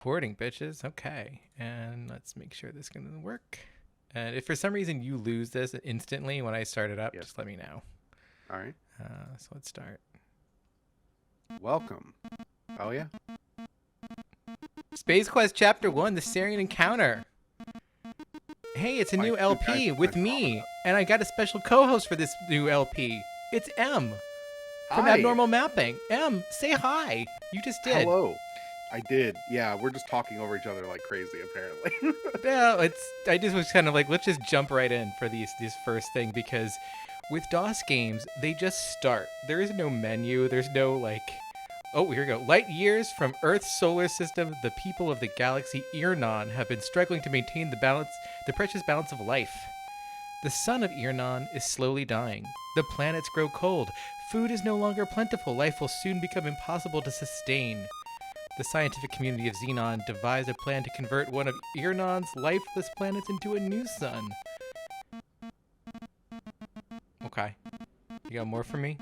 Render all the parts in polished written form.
Recording, bitches. Okay. And let's make sure this can work. And if for some reason you lose this instantly when I start it up, Yes. just let me know. All right. So let's start. Welcome. Oh yeah. Space Quest Chapter 1, The Sarian Encounter. Hey, it's a I new think LP I with saw me. that. And I got a special co-host for this new LP. It's M from Hi. Abnormal Mapping. M, say hi. You just did. Hello. I did. Yeah, we're just talking over each other like crazy, apparently. No, I just was kind of like, let's just jump right in for this first thing, because with DOS games, they just start. There is no menu. There's no like, oh, here we go. Light years from Earth's solar system, the people of the galaxy Irnon have been struggling to maintain the precious balance of life. The sun of Irnon is slowly dying. The planets grow cold. Food is no longer plentiful. Life will soon become impossible to sustain. The scientific community of Xenon devised a plan to convert one of Irnon's lifeless planets into a new sun. Okay. You got more for me?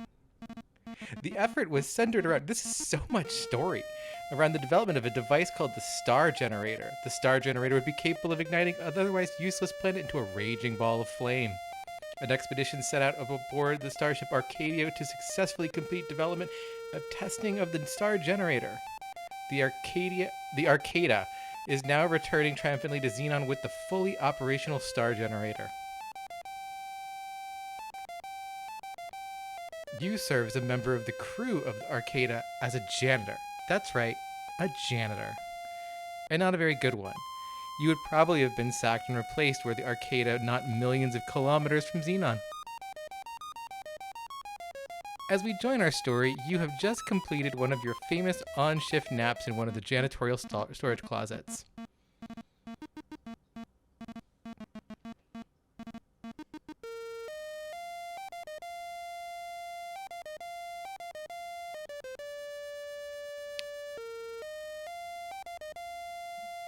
The effort was centered around, this is so much story, around the development of a device called the Star Generator. The Star Generator would be capable of igniting an otherwise useless planet into a raging ball of flame. An expedition set out aboard the starship Arcadia to successfully complete development of testing of the Star Generator. The Arcada is now returning triumphantly to Xenon with the fully operational Star Generator. You serve as a member of the crew of the Arcada as a janitor. That's right, a janitor. And not a very good one. You would probably have been sacked and replaced were the Arcada not millions of kilometers from Xenon. As we join our story, you have just completed one of your famous on-shift naps in one of the janitorial storage closets.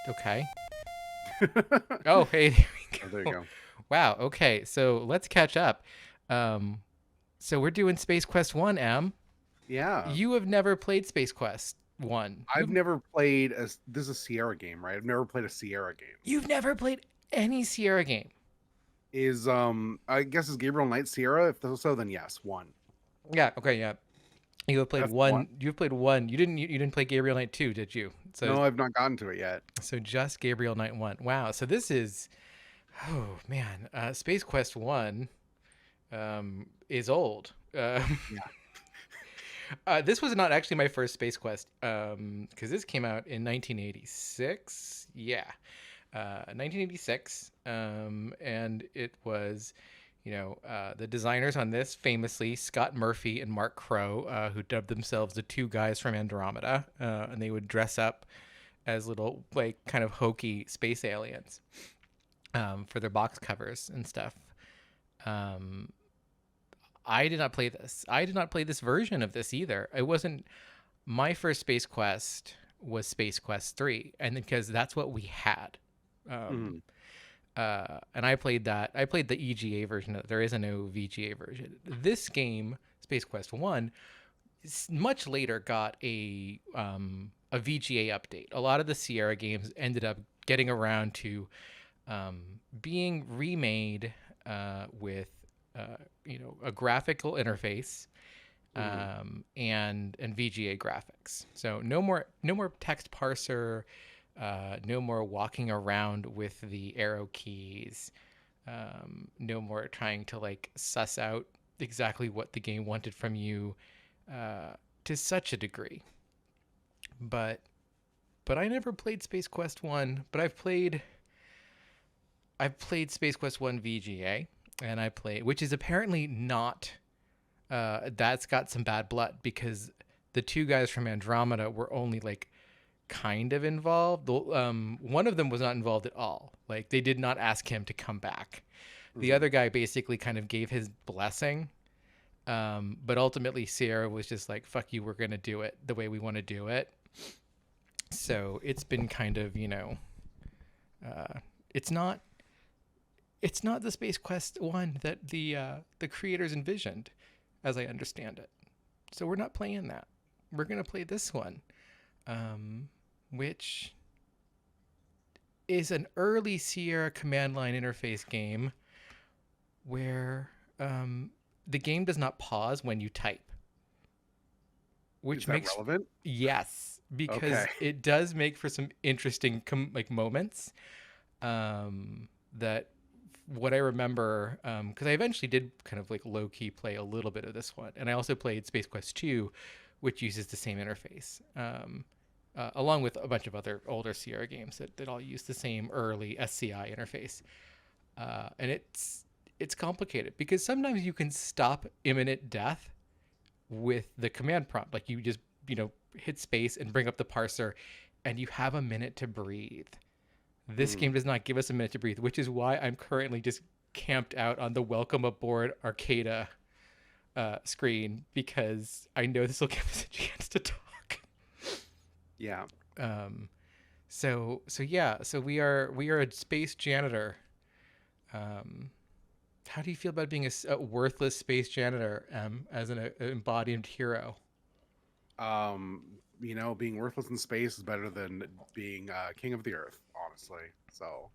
Okay. Oh, hey, there we Oh, there you go. go. Wow, okay, so let's catch up. Um, so we're doing Space Quest 1, Em. Yeah. You have never played Space Quest 1. I've never played this is a Sierra game, right? I've never played a Sierra game. You've never played any Sierra game. Is I guess is Gabriel Knight Sierra? If so, then yes, one. Yeah, okay, yeah. You have played That's the one. one. You've played one. You didn't play Gabriel Knight 2, did you? So No, I've not gotten to it yet. so just Gabriel Knight 1. Wow. So this is, oh man, Space Quest 1 is old. Yeah. This was not actually my first Space Quest, because this came out in 1986. Yeah, 1986, and it was, the designers on this, famously Scott Murphy and Mark Crow, who dubbed themselves the two guys from Andromeda, and they would dress up as little, like, kind of hokey space aliens, for their box covers and stuff. Um, I did not play this. I did not play this version of this either. It wasn't my first Space Quest was Space Quest 3, and because that's what we had. Um, Mhm. and I played that. I played the EGA version. There is a no VGA version. This game, Space Quest 1, much later got a VGA update. A lot of the Sierra games ended up getting around to being remade with a graphical interface, Mhm. and VGA graphics. So no more text parser, no more walking around with the arrow keys, no more trying to like suss out exactly what the game wanted from you, to such a degree. But I never played Space Quest 1, but I've played Space Quest 1 VGA, and I played, which is apparently not, that's got some bad blood, because the two guys from Andromeda were only like kind of involved. One of them was not involved at all. Like, they did not ask him to come back. The Mhm. other guy basically kind of gave his blessing. But ultimately Sierra was just like, fuck you, we're going to do it the way we want to do it. So it's been kind of, uh, it's not the Space Quest 1 that the creators envisioned, as I understand it. So we're not playing that. We're gonna play this one, um, which is an early Sierra command line interface game where the game does not pause when you type, Is which that makes relevant? yes, Okay. because it does make for some interesting like moments. That what I remember, because I eventually did kind of like low key play a little bit of this one, and I also played Space Quest 2, which uses the same interface. Along with a bunch of other older Sierra games that all use the same early SCI interface. And it's complicated because sometimes you can stop imminent death with the command prompt. Like you just, hit space and bring up the parser and you have a minute to breathe. This Hmm. game does not give us a minute to breathe, which is why I'm currently just camped out on the welcome aboard Arcada screen because I know this will give us a chance to talk. Yeah. Um, so yeah, so we are a space janitor. Um, how do you feel about being a worthless space janitor as an embodied hero? Being worthless in space is better than being king of the earth, honestly. So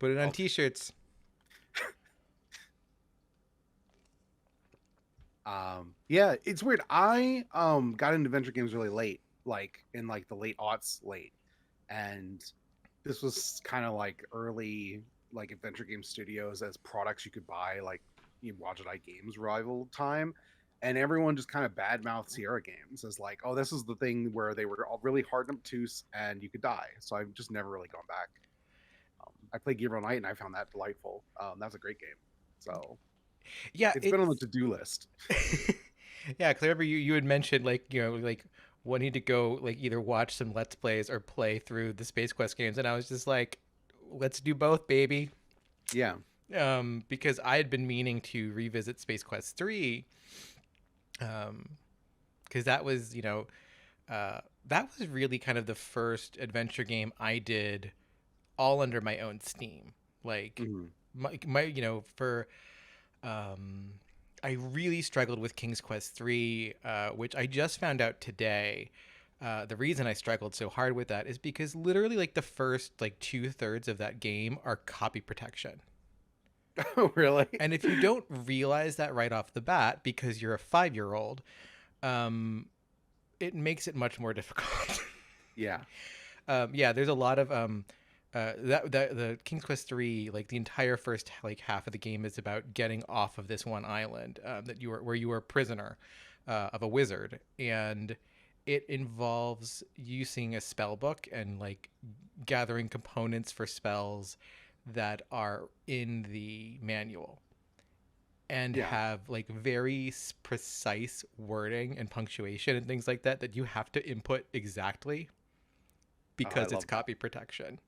Put it on I'll t-shirts. Yeah, it's weird. I got into adventure games really late, like in like the late aughts late. And this was kind of like early like adventure game studios as products you could buy, like you Wadjet Eye Games rival time. And everyone just kind of badmouthed Sierra games as like, oh, this is the thing where they were all really hard and obtuse and you could die. So I've just never really gone back. I played Gabriel Knight and I found that delightful. That's a great game. So Yeah, it's been on the it's to-do list. yeah. Cause I remember you had mentioned like like wanting to go like either watch some let's plays or play through the Space Quest games, and I was just like, let's do both, baby. Yeah. Because I had been meaning to revisit Space Quest 3, because that was that was really kind of the first adventure game I did all under my own steam. Like Hmm. my for um I really struggled with King's Quest 3, which I just found out today. The reason I struggled so hard with that is because literally like the first like 2/3 of that game are copy protection. Oh, really? And if you don't realize that right off the bat because you're a 5-year-old, um, it makes it much more difficult. Yeah. Yeah, there's a lot of that the King's Quest 3, like the entire first like half of the game is about getting off of this one island that you are where you are a prisoner of a wizard, and it involves using a spell book and like gathering components for spells that are in the manual and Yeah. have like very precise wording and punctuation and things like that that you have to input exactly Oh, I because it's love that. copy protection.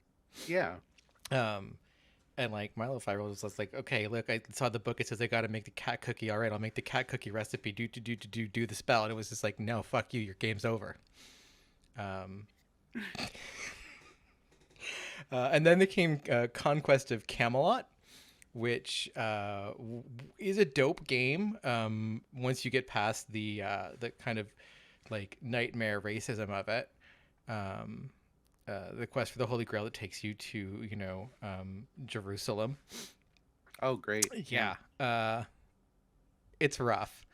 Yeah. Um, and like my little 5-year-old was just like, okay, look, I saw the book. It says I got to make the cat cookie. All right, I'll make the cat cookie recipe. Do the spell. And it was just like, no, fuck you. Your game's over. Um, and then there came Conquest of Camelot, which is a dope game. Once you get past the kind of like nightmare racism of it. Um, the quest for the Holy Grail that takes you to, Jerusalem. Oh, great. Yeah. Yeah, it's rough.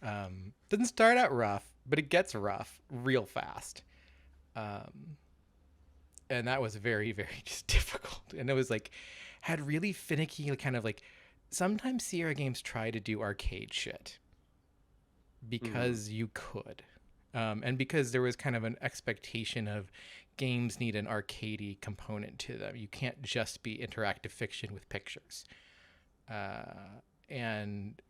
Doesn't start out rough, but it gets rough real fast. Um, and that was very, very just difficult. And it was like, had really finicky kind of like, sometimes Sierra games try to do arcade shit Hmm. because you could. And because there was kind of an expectation of games need an arcadey component to them. You can't just be interactive fiction with pictures. And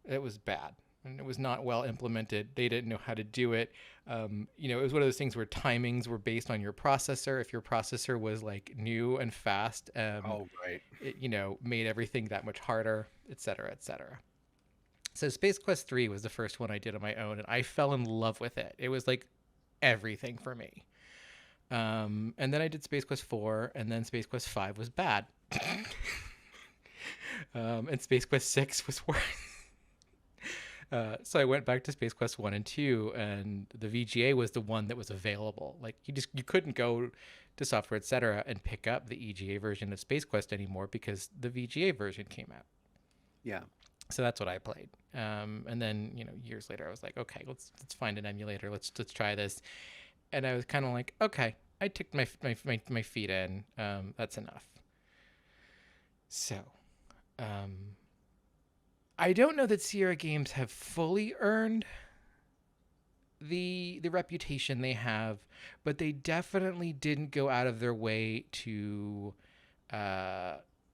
it was bad. And it was not well implemented. They didn't know how to do it. It was one of those things where timings were based on your processor. If your processor was like new and fast, Oh, right. it made everything that much harder, et cetera, et cetera. So Space Quest 3 was the first one I did on my own, and I fell in love with it. It was like everything for me. And then I did Space Quest 4, and then Space Quest 5 was bad. And Space Quest 6 was worse. So I went back to Space Quest 1 and 2, and the VGA was the one that was available. Like you couldn't go to Software Etc. and pick up the EGA version of Space Quest anymore because the VGA version came out. Yeah. So that's what I played. And then years later, I was like, okay, let's find an emulator. Let's try this. And I was kind of like, okay, I took my feet in. That's enough. So, I don't know that Sierra Games have fully earned the reputation they have, but they definitely didn't go out of their way to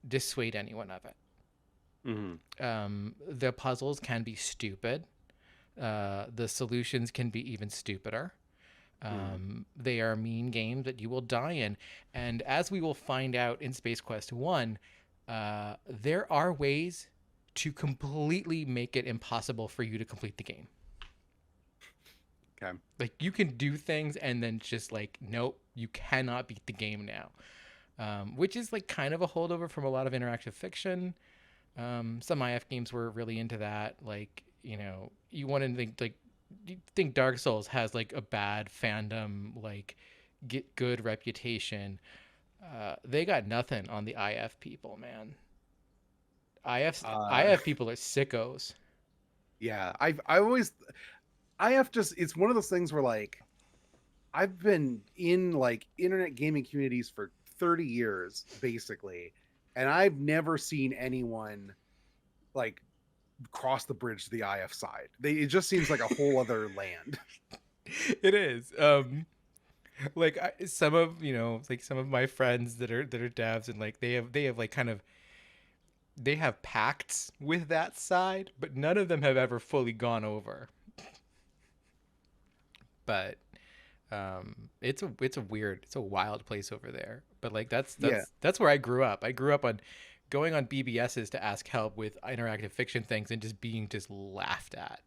dissuade anyone of it. The puzzles can be stupid. The solutions can be even stupider. They are mean games that you will die in. And as we will find out in Space Quest 1, there are ways to completely make it impossible for you to complete the game. Okay. Like, you can do things and then just like, nope, you cannot beat the game now. Which is like kind of a holdover from a lot of interactive fiction. Some IF games were really into that. Like, you want to think like, you think Dark Souls has like a bad fandom, like get good reputation. They got nothing on the IF people, man. IF people are sickos. Yeah, it's one of those things where like I've been in like internet gaming communities for 30 years basically, and I've never seen anyone like cross the bridge to the IF side. It just seems like a whole other land. It is. Like some of like some of my friends that are devs, and like they have like kind of, they have pacts with that side, but none of them have ever fully gone over. But it's a wild place over there. But like that's where I grew up. I grew up on going on BBSs to ask help with interactive fiction things and just being just laughed at.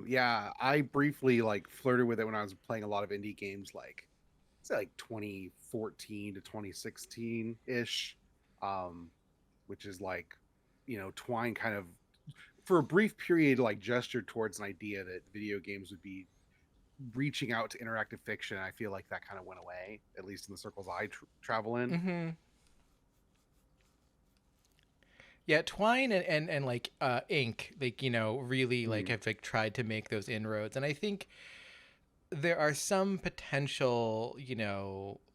Yeah, I briefly like flirted with it when I was playing a lot of indie games, like say like 2014 to 2016 ish, which is like, Twine kind of for a brief period like gestured towards an idea that video games would be reaching out to interactive fiction. I feel like that kind of went away, at least in the circles I travel in. Mm-hmm. Yeah, Twine and like Ink, like really like have like tried to make those inroads, and I think there are some potential,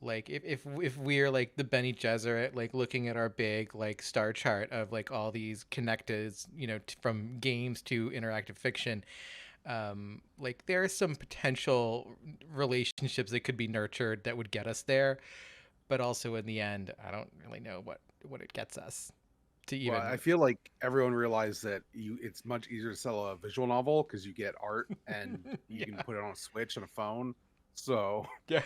like if we're like the Benny Gesserit, like looking at our big like star chart of like all these connectors, from games to interactive fiction, like there are some potential relationships that could be nurtured that would get us there, but also in the end, I don't really know what it gets us to even. Well, I feel like everyone realized that it's much easier to sell a visual novel because you get art and you can put it on a Switch and a phone. So yeah.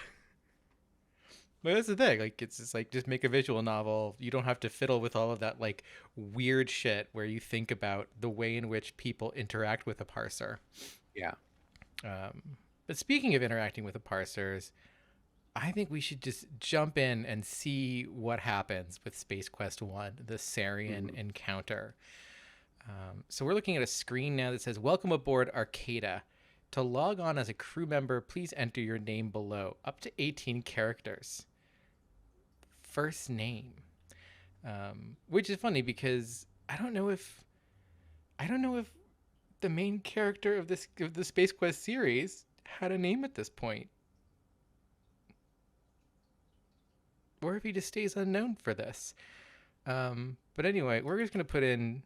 But that's the thing. Like, it's just like, just make a visual novel. You don't have to fiddle with all of that like weird shit where you think about the way in which people interact with a parser. Yeah. But speaking of interacting with the parsers, I think we should just jump in and see what happens with Space Quest 1, the Sarian encounter. So we're looking at a screen now that says, "Welcome aboard Arcada. To log on as a crew member, please enter your name below. Up to 18 characters. First name." Which is funny because I don't know if the main character of the Space Quest series had a name at this point. Or if he just stays unknown for this. But anyway, we're just going to put in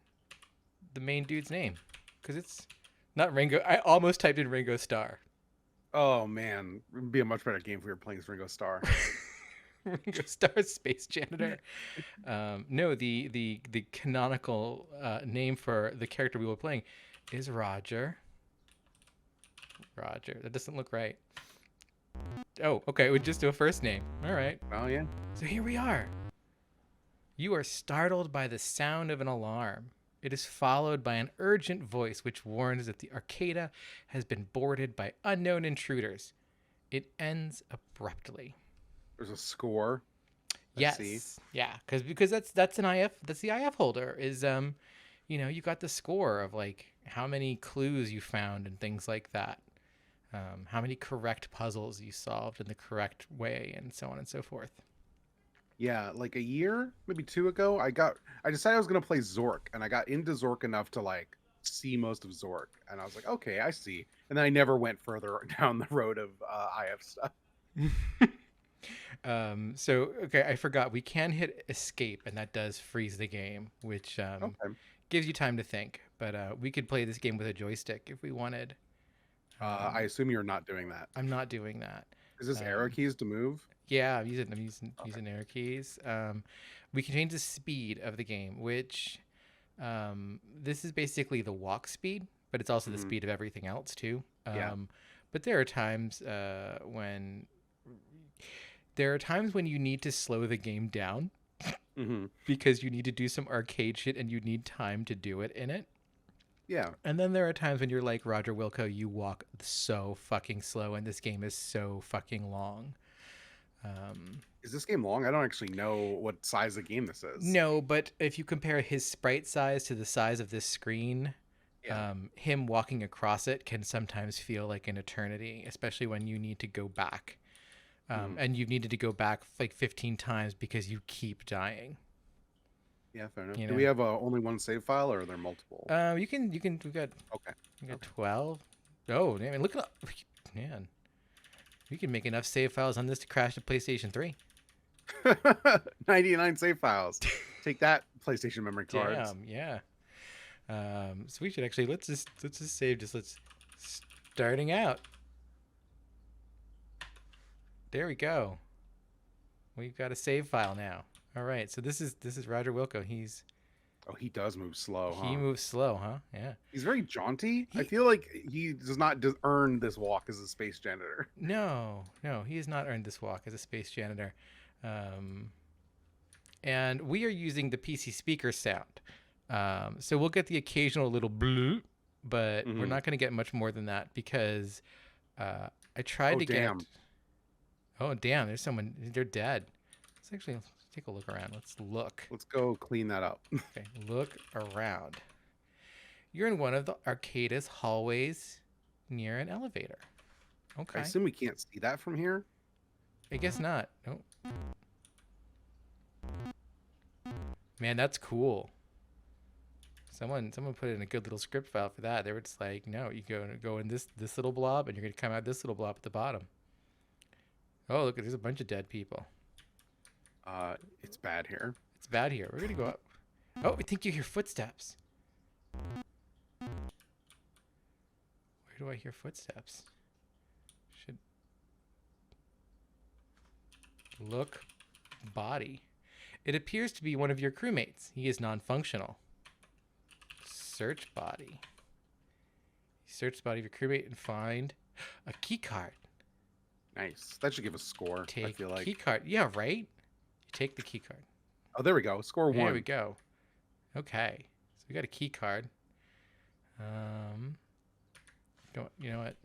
the main dude's name. Because it's not Ringo. I almost typed in Ringo Starr. Oh, man. It would be a much better game if we were playing as Ringo Starr. Ringo Starr's Space Janitor. No, the canonical name for the character we were playing is Roger. Roger. That doesn't look right. Oh, okay. We'd just do a first name. All right. Oh, yeah. So here we are. You are startled by the sound of an alarm. It is followed by an urgent voice which warns that the Arcada has been boarded by unknown intruders. It ends abruptly. There's a score. Yes. Yeah, because that's an IF. That's the IF holder. Is you got the score of like how many clues you found and things like that. How many correct puzzles you solved in the correct way, and so on and so forth. Yeah, like a year, maybe two ago, I decided I was gonna play Zork, and I got into Zork enough to like see most of Zork, and I was like, okay, I see. And then I never went further down the road of IF stuff. So okay, I forgot we can hit escape, and that does freeze the game, which Okay. gives you time to think. But we could play this game with a joystick if we wanted. I assume you're not doing that. I'm not doing that. Is this arrow keys to move? Yeah, I'm using Okay. arrow keys. We can change the speed of the game, which this is basically the walk speed, but it's also the Hmm. speed of everything else too. Yeah. But there are times when you need to slow the game down Hmm. because you need to do some arcade shit and you need time to do it in it. Yeah. And then there are times when you're like Roger Wilco, you walk so fucking slow and this game is so fucking long. Um, Is this game long? I don't actually know what size of game this is. no, but if you compare his sprite size to the size of this screen, Yeah. him walking across it can sometimes feel like an eternity, especially when you need to go back. Hmm. And you've needed to go back like 15 times because you keep dying. Yeah, fair enough. You Do know, we have only one save file, or are there multiple? we Okay. got Okay. 12. Oh, man, look at man. We can make enough save files on this to crash the PlayStation 3. 99 save files. Take that, PlayStation memory cards. Damn, yeah. So we should actually let's just save just let's starting out. There we go. We've got a save file now. All right. So this is Roger Wilco. Oh, he does move slow, He huh? moves slow, huh? Yeah. He's very jaunty. I He feel like he does not earn this walk as a space janitor. no, he has not earned this walk as a space janitor. Um, and we are using the PC speaker sound. So we'll get the occasional little bloop, but we're Hmm. not going to get much more than that because I tried Oh, to get. damn. Oh damn! There's someone. They're dead. Let's take a look around. Let's look. Let's go clean that up. Okay, look around. You're in one of the Arcada's hallways near an elevator. I Okay. assume we can't see that from here. I guess not. Oh man, that's cool. Someone put in a good little script file for that. They were just like, no, you go in this little blob, and you're gonna come out this little blob at the bottom. Oh look, there's a bunch of dead people. It's bad here. It's bad here. We're gonna go up. Oh, I think you hear footsteps. Where do I hear footsteps? Should look body. It appears to be one of your crewmates. He is non-functional. Search body. Search the body of your crewmate and find a key card. Nice. That should give us score, I Take feel like. key card. Yeah, right? You take the key card. Oh, there we go. Score There one. we go. Okay. So we got a key card. You know what?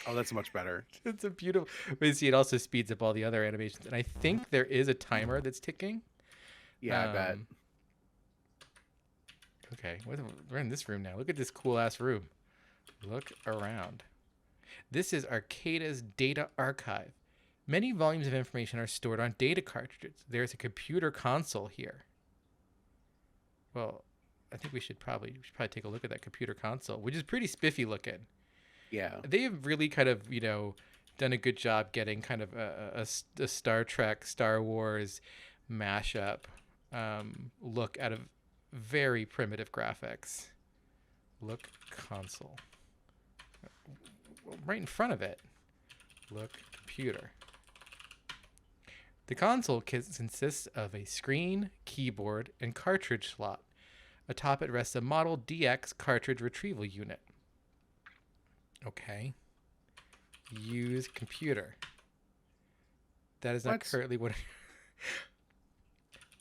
Oh, that's much better. It's a beautiful. But you see, it also speeds up all the other animations, and I think there is a timer that's ticking. Yeah, I bet. Okay, we're in this room now. Look at this cool ass room. Look around. This is Arcada's data archive. Many volumes of information are stored on data cartridges. There's a computer console here. Well, I think we should probably take a look at that computer console, which is pretty spiffy looking. Yeah. They have really kind of done a good job getting kind of a Star Trek, Star Wars mashup look out of very primitive graphics. Look console. Right in front of it. Look computer. The console consists of a screen, keyboard, and cartridge slot. Atop it rests a Model DX cartridge retrieval unit. Okay. Use computer. That is not What? currently what.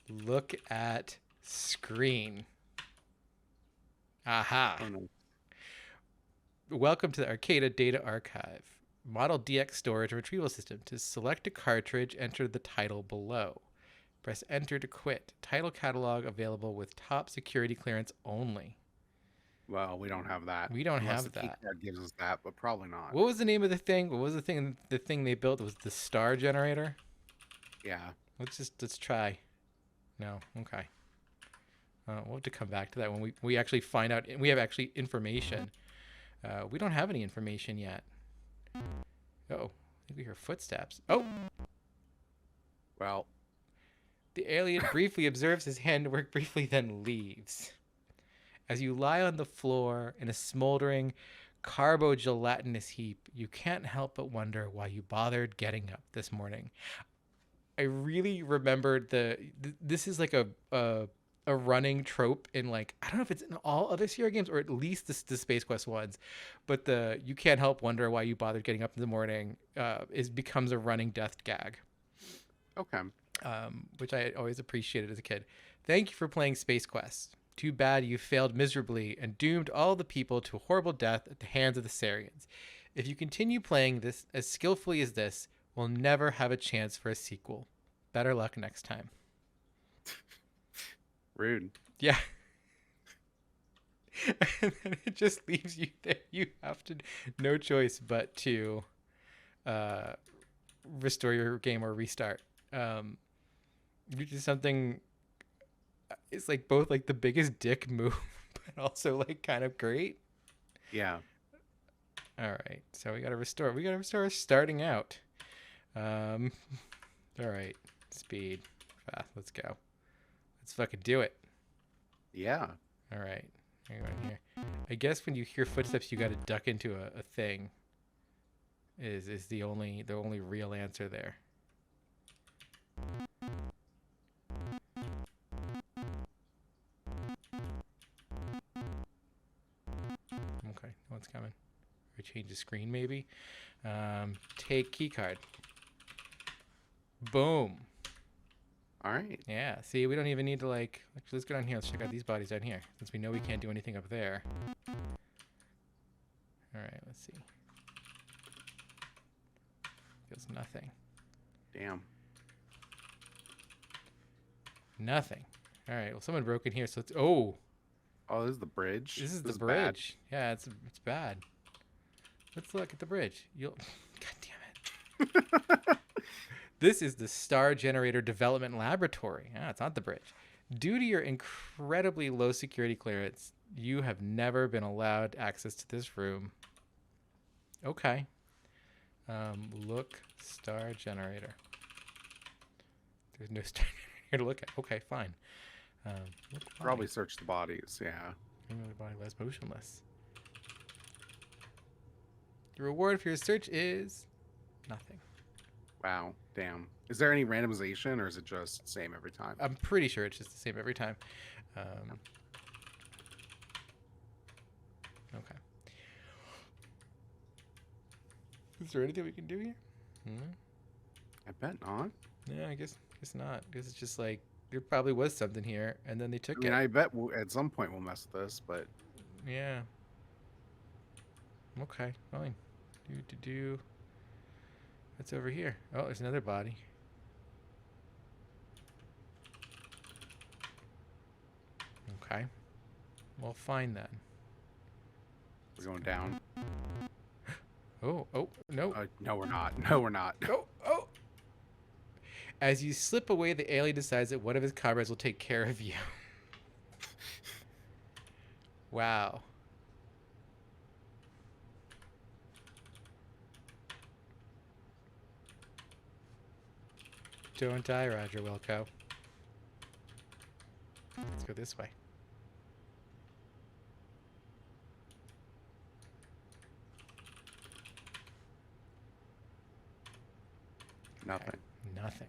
Look at screen. Aha. Oh, no. Welcome to the Arcada Data Archive. Model DX storage retrieval system. To select a cartridge, enter the title below. Press enter to quit. Title catalog available with top security clearance only. Well, we don't have that. We don't Unless the have key that. card gives us that, but probably not. What was the name of the thing? What was the thing? The thing they built was the star generator. Yeah. Let's try. No, okay. We'll have to come back to that when we actually find out. We have actually information. We don't have any information yet. Oh, I think we hear footsteps. Oh, Well, the alien briefly observes his handiwork, briefly then leaves. As you lie on the floor in a smoldering, carbo-gelatinous heap, you can't help but wonder why you bothered getting up this morning. I really remembered this is like a running trope in, like, I don't know if it's in all other Sierra games or at least the Space Quest ones, but the you can't help wonder why you bothered getting up in the morning becomes a running death gag. okay. Which I always appreciated as a kid. Thank you for playing Space Quest. Too bad you failed miserably and doomed all the people to a horrible death at the hands of the Sarians. If you continue playing this as skillfully as this, we'll never have a chance for a sequel. Better luck next time. Rude. Yeah. And then it just leaves you there. You have to, no choice but to restore your game or restart. Which is something, it's like both like the biggest dick move, but also like kind of great. Yeah. All right, so we gotta restore. We gotta restore starting out. All right, speed, fast. Let's go. Let's fucking do it. Yeah. All right, hang on here. I guess when you hear footsteps, you gotta duck into a thing. Is the only real answer there. Okay, no one's coming. Or change the screen maybe. Take key card. Boom. All right. Yeah. See, we don't even need to like. Actually, let's go down here. Let's check out these bodies down here, since we know we can't do anything up there. All right. Let's see. Feels nothing. Damn. Nothing. All right. Well, someone broke in here, so it's oh. Oh, this is the bridge. This is the bridge. Yeah, it's bad. Let's look at the bridge. You'll. God damn it. This is the Star Generator Development Laboratory. Ah, it's not the bridge. Due to your incredibly low security clearance, you have never been allowed access to this room. Okay. Look, Star Generator. There's no Star Generator here to look at. Okay, fine. Probably search the bodies. Yeah. The body was motionless. The reward for your search is nothing. Wow. Damn. Is there any randomization or is it just same every time? I'm pretty sure it's just the same every time. Okay. Is there anything we can do here? I bet not. Yeah, I guess not. Because it's just like there probably was something here, and then they took I mean, it. I bet at some point we'll mess with this, but Yeah. Okay, fine. Do. What's over here? Oh, there's another body. Okay. Well, fine then. we're going down. Oh, no. No, we're not. No, we're not. Oh. As you slip away, the alien decides that one of his comrades will take care of you. Wow. Don't die, Roger Wilco. Let's go this way. Nothing. Okay, nothing.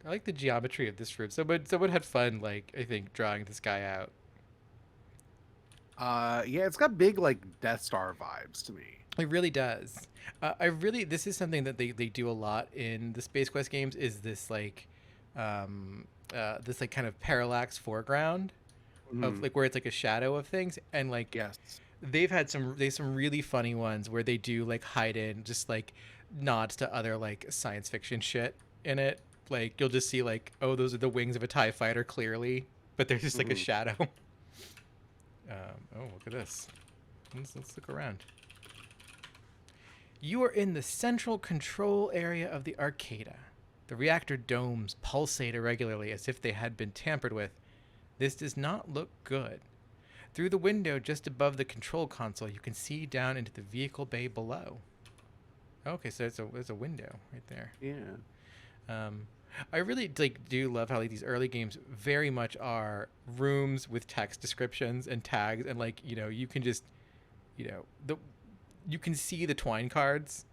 I like the geometry of this room. Someone had fun, like, I think, drawing this guy out. Yeah, it's got big like Death Star vibes to me. It really does. This is something that they do a lot in the Space Quest games, is this like this like kind of parallax foreground of like where it's like a shadow of things, and like Yes. they've some really funny ones where they do like hide in just like nods to other like science fiction shit in it. Like you'll just see like, oh, those are the wings of a TIE fighter clearly, but there's just like a shadow. Oh, look at this. Let's look around. You are in the central control area of the Arcada. The reactor domes pulsate irregularly as if they had been tampered with. This does not look good. Through the window just above the control console, you can see down into the vehicle bay below. Okay, so there's a window right there. Yeah. I really do love how like these early games very much are rooms with text descriptions and tags, and like you can just you can see the twine cards.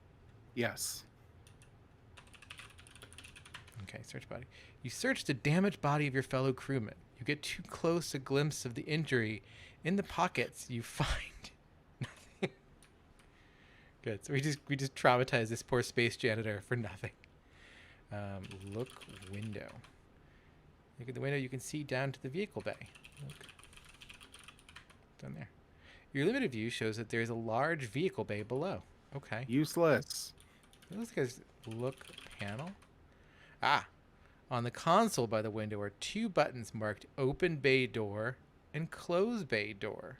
Yes. Okay, search body. You search the damaged body of your fellow crewman. You get too close a glimpse of the injury. In the pockets, you find nothing. Good. So we just traumatized this poor space janitor for nothing. Look window. Look at the window. You can see down to the vehicle bay. Look. Down there. Your limited view shows that there's a large vehicle bay below. Okay. Useless. It looks like a look panel. Ah. On the console by the window are two buttons marked open bay door and close bay door.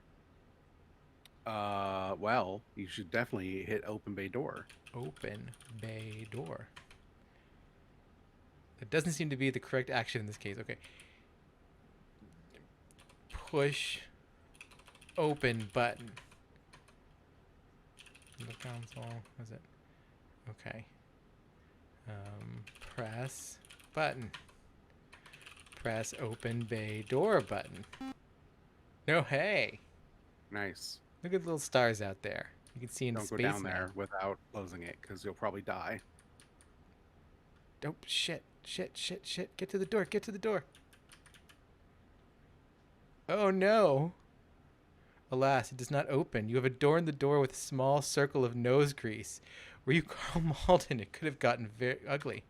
Well, you should definitely hit open bay door. Open bay door. It doesn't seem to be the correct action in this case. Okay. Push open button. The console. What is it? Okay. Press button. Press open bay door button. No, hey. Nice. Look at the little stars out there. You can see in Don't space go down now. there without closing it, because you'll probably die. Oh, shit. Get to the door. Get to the door. Oh, no. Alas, it does not open. You have adorned the door with a small circle of nose grease. Were you Carl Malden? It could have gotten very ugly.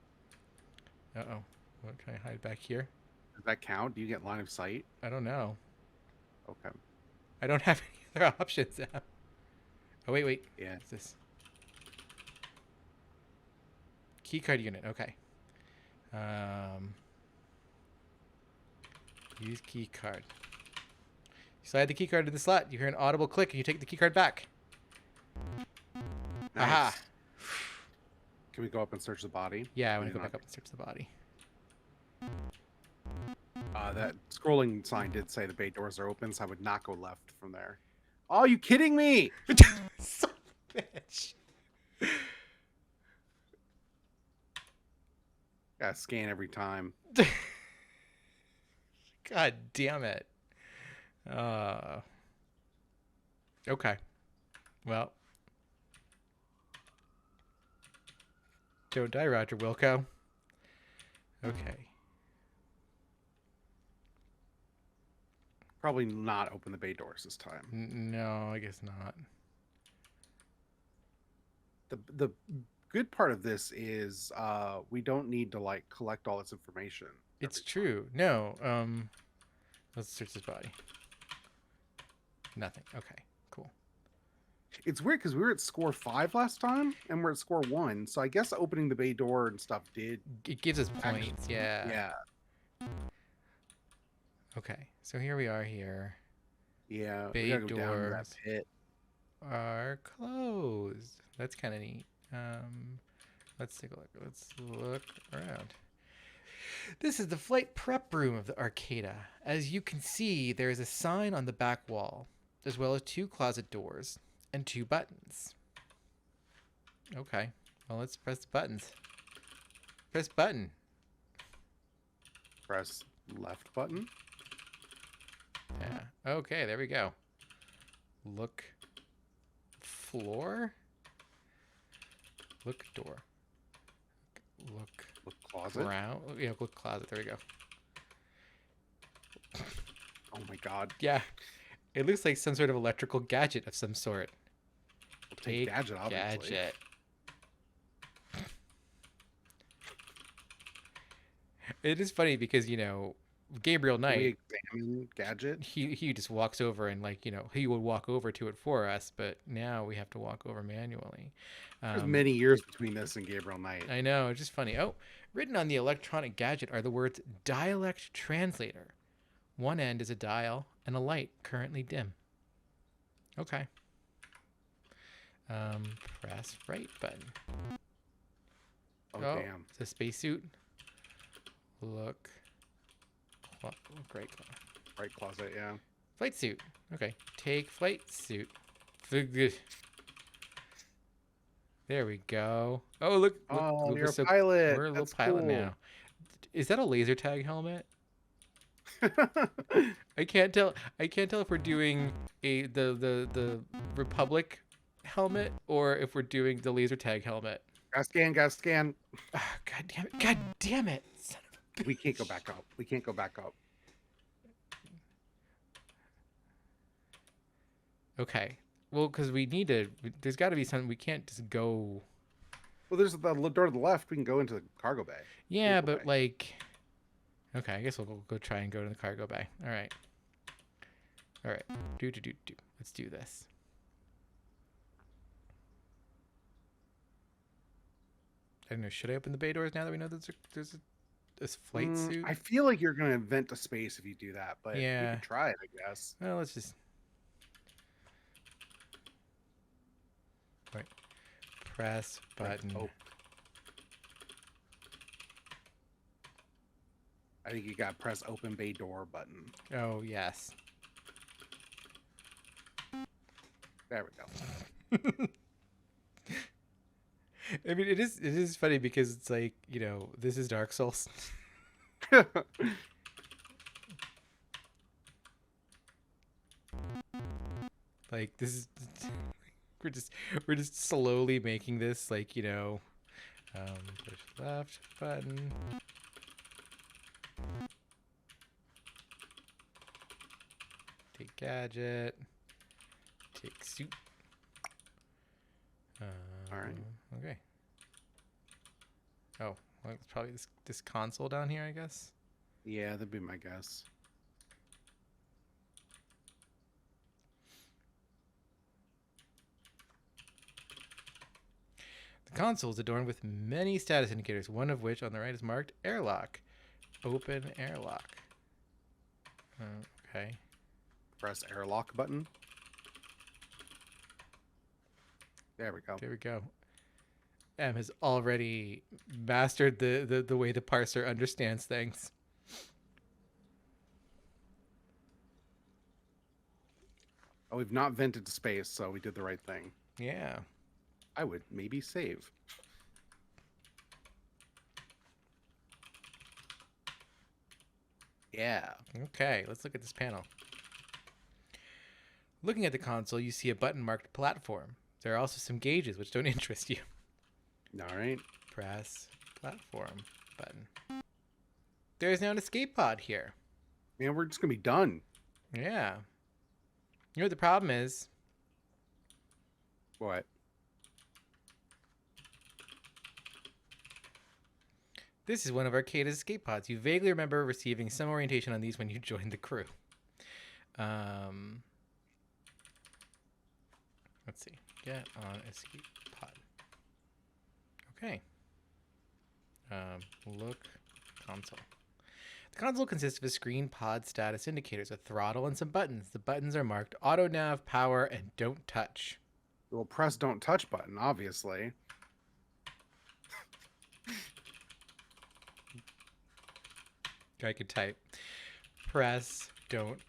Uh-oh. What, can I hide back here? Does that count? Do you get line of sight? I don't know. Okay. I don't have any other options now. Oh, wait. Yeah. What's this? Keycard unit. Okay. Use keycard. You slide the keycard in the slot. You hear an audible click, and you take the keycard back. Nice. Aha! Can we go up and search the body? Yeah, I want to go back up and search the body. That scrolling sign did say the bay doors are open, so I would not go left from there. Oh, are you kidding me? Son of a bitch. Gotta scan every time. God damn it. Okay. Well. Don't die, Roger Wilco. Okay. Probably not open the bay doors this time. No, I guess not. The good part of this is we don't need to like collect all this information. It's true. No. Let's search this body. Nothing. Okay. Cool. It's weird because we were at score 5 last time and we're at score 1, so I guess opening the bay door and stuff did. It gives us points. Yeah. Yeah. Okay. So here we are here. Yeah. Bay we gotta go down to that doors pit. are closed. That's kind of neat. Let's take a look. Let's look around. This is the flight prep room of the Arcada. As you can see, there is a sign on the back wall, as well as 2 closet doors and 2 buttons. Okay. Well, let's press the buttons. Press button. Press left button. Yeah. Okay, there we go. Look floor. Look door. Look Closet. ground. Yeah, look closet. There we go. Oh my god. Yeah. It looks like some sort of electrical gadget of some sort. We'll take gadget, obviously. Gadget. It is funny because, Gabriel Can we Knight, examine gadget? he just walks over and like he would walk over to it for us, but now we have to walk over manually. There's Um, many years between this and Gabriel Knight. I know, it's just funny. Oh, written on the electronic gadget are the words dialect translator. One end is a dial and a light currently dim. Okay. Press right button. Oh, Oh, damn. it's a spacesuit. Look. Great. Right closet, yeah. Flight suit. Okay. Take flight suit. There we go. Oh, look. Oh, Look you're a so, pilot. we're a little That's pilot cool. now. Is that a laser tag helmet? I can't tell. I can't tell if we're doing the Republic helmet or if we're doing the laser tag helmet. Gas scan, gas scan. Oh, God damn it! God damn it! Son of a We can't go bitch. back up. We can't go back up. Okay. Well, because we need to. There's got to be something. We can't just go. Well, there's the door to the left. We can go into the cargo bay. Yeah, Vehicle but bay. like. Okay, I guess we'll go try and go to the cargo bay. All right. All right. Do. Let's do this. I don't know. Should I open the bay doors now that we know there's a flight suit? I feel like you're going to invent a space if you do that, but we Yeah. could try it, I guess. Well, let's just. Right. Press button. Oh. I think you got to press open bay door button. Oh, yes. There we go. I mean, it is funny because it's like, this is Dark Souls. Like, this is we're just slowly making this like, push left button. Take gadget. Take suit. All right. Okay. Oh, well, it's probably this console down here, I guess. Yeah, that'd be my guess. The console is adorned with many status indicators, one of which on the right is marked airlock. Open airlock. Okay. Press airlock button. There we go. There we go. M has already mastered the way the parser understands things. Oh, we've not vented space, so we did the right thing. Yeah. I would maybe save. Yeah. Okay, let's look at this panel. Looking at the console, you see a button marked platform. There are also some gauges which don't interest you. All right. Press platform button. There is now an escape pod here. Man, we're just going to be done. Yeah. You know what the problem is? What? This is one of Arcada's escape pods. You vaguely remember receiving some orientation on these when you joined the crew. Let's see. Get on escape pod. Okay. Look console. The console consists of a screen, pod, status indicators, a throttle, and some buttons. The buttons are marked auto nav, power, and don't touch. Well, press don't touch button, obviously. I could type. Press don't